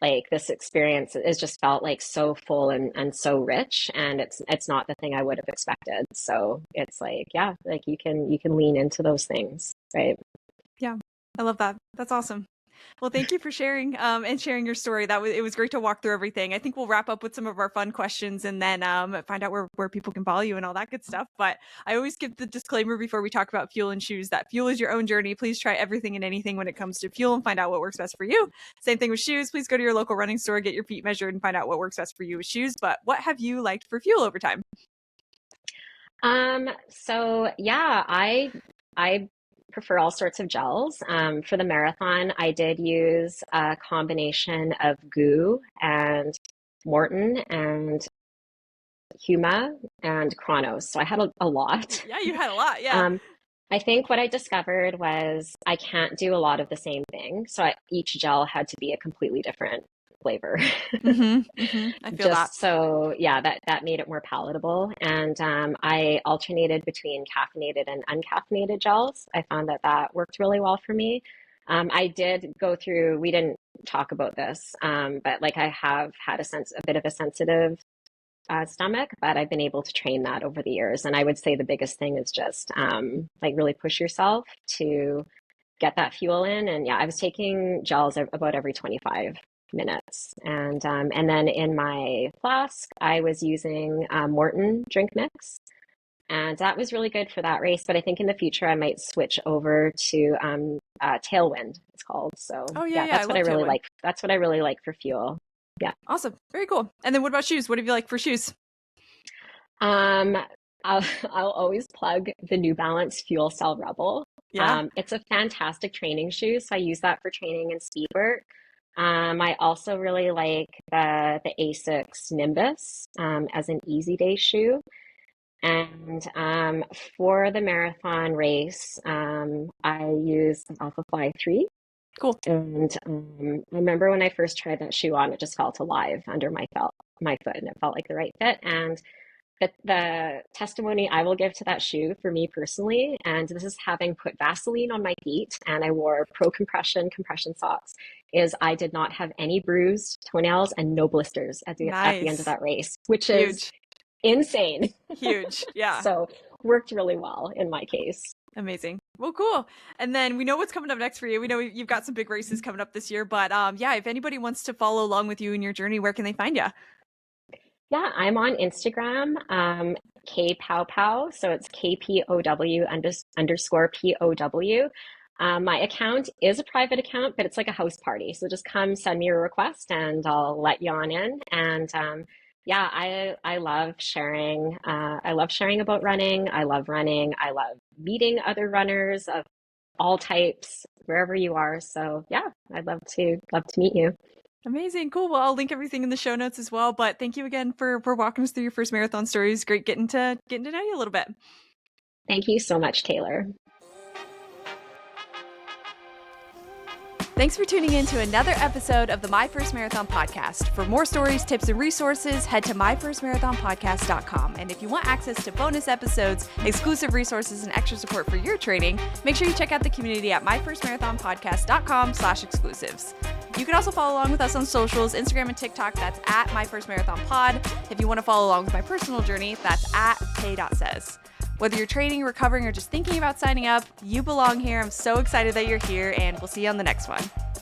[SPEAKER 2] like this experience has just felt like so full and so rich, and it's not the thing I would have expected. So it's like, yeah, like you can lean into those things, right?
[SPEAKER 1] Yeah. I love that. That's awesome. Well, thank you for sharing and sharing your story. It was great to walk through everything. I think we'll wrap up with some of our fun questions and then find out where people can follow you and all that good stuff. But I always give the disclaimer before we talk about fuel and shoes that fuel is your own journey. Please try everything and anything when it comes to fuel and find out what works best for you. Same thing with shoes. Please go to your local running store, get your feet measured, and find out what works best for you with shoes. But what have you liked for fuel over time?
[SPEAKER 2] So yeah, I prefer all sorts of gels. For the marathon, I did use a combination of goo and Morton and Huma and Chronos. So I had a lot.
[SPEAKER 1] Yeah, you had a lot. Yeah.
[SPEAKER 2] Um, I think what I discovered was I can't do a lot of the same thing. So each gel had to be a completely different flavor.
[SPEAKER 1] I feel that.
[SPEAKER 2] Just so, yeah, that made it more palatable. And I alternated between caffeinated and uncaffeinated gels. I found that worked really well for me. I did go through, we didn't talk about this, but like I have had a bit of a sensitive stomach, but I've been able to train that over the years. And I would say the biggest thing is just like really push yourself to get that fuel in. And yeah, I was taking gels about every 25 minutes. And then in my flask, I was using Morton drink mix. And that was really good for that race. But I think in the future, I might switch over to Tailwind, it's called. So
[SPEAKER 1] Oh yeah,
[SPEAKER 2] yeah,
[SPEAKER 1] yeah. I
[SPEAKER 2] that's what I
[SPEAKER 1] love
[SPEAKER 2] really
[SPEAKER 1] Tailwind.
[SPEAKER 2] like. That's what I really like for fuel. Yeah.
[SPEAKER 1] Awesome. Very cool. And then what about shoes? What have you like for shoes?
[SPEAKER 2] Um, I'll, I'll always plug the New Balance Fuel Cell Rebel.
[SPEAKER 1] Yeah.
[SPEAKER 2] It's a fantastic training shoe, so I use that for training and speed work. I also really like the Asics Nimbus as an easy day shoe. And for the marathon race, I used an Alpha Fly 3.
[SPEAKER 1] Cool.
[SPEAKER 2] And I remember when I first tried that shoe on, it just felt alive under my foot, and it felt like the right fit. And the testimony I will give to that shoe for me personally, and this is having put Vaseline on my feet and I wore pro compression socks, is I did not have any bruised toenails and no blisters at the end of that race, which is
[SPEAKER 1] huge.
[SPEAKER 2] Insane.
[SPEAKER 1] Huge. Yeah.
[SPEAKER 2] So worked really well in my case.
[SPEAKER 1] Amazing. Well, cool. And then we know what's coming up next for you. We know you've got some big races coming up this year, but yeah, if anybody wants to follow along with you in your journey, where can they find you?
[SPEAKER 2] Yeah, I'm on Instagram, kpowpow. So it's KPOW underscore POW. My account is a private account, but it's like a house party. So just come send me a request and I'll let you on in. And yeah, I love sharing. I love sharing about running. I love running. I love meeting other runners of all types, wherever you are. So yeah, I'd love to meet you.
[SPEAKER 1] Amazing. Cool. Well, I'll link everything in the show notes as well. But thank you again for walking us through your first marathon story. It's great getting to know you a little bit.
[SPEAKER 2] Thank you so much, Taylor.
[SPEAKER 1] Thanks for tuning in to another episode of the My First Marathon podcast. For more stories, tips, and resources, head to myfirstmarathonpodcast.com. And if you want access to bonus episodes, exclusive resources, and extra support for your training, make sure you check out the community at myfirstmarathonpodcast.com/exclusives. You can also follow along with us on socials, Instagram and TikTok. That's at myfirstmarathonpod. If you want to follow along with my personal journey, that's at pay.says. Whether you're training, recovering, or just thinking about signing up, you belong here. I'm so excited that you're here, and we'll see you on the next one.